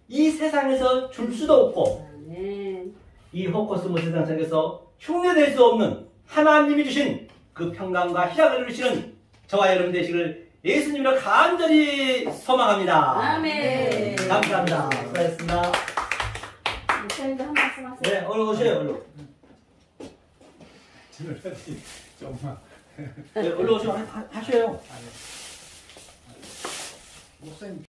이 세상에서 줄 수도 없고 아멘. 이 헛코스모 세상 속에서 흉내낼 수 없는 하나님이 주신 그 평강과 희락을 이루시는 저와 여러분 되시길 예수님으로 간절히 소망합니다. 아멘. 감사합니다. 수고하셨습니다. 목사님도 한 말씀 하세요. 네, 얼른 오세요. 얼른. 정말. 네, 얼른 오시면 하셔요. 목사님.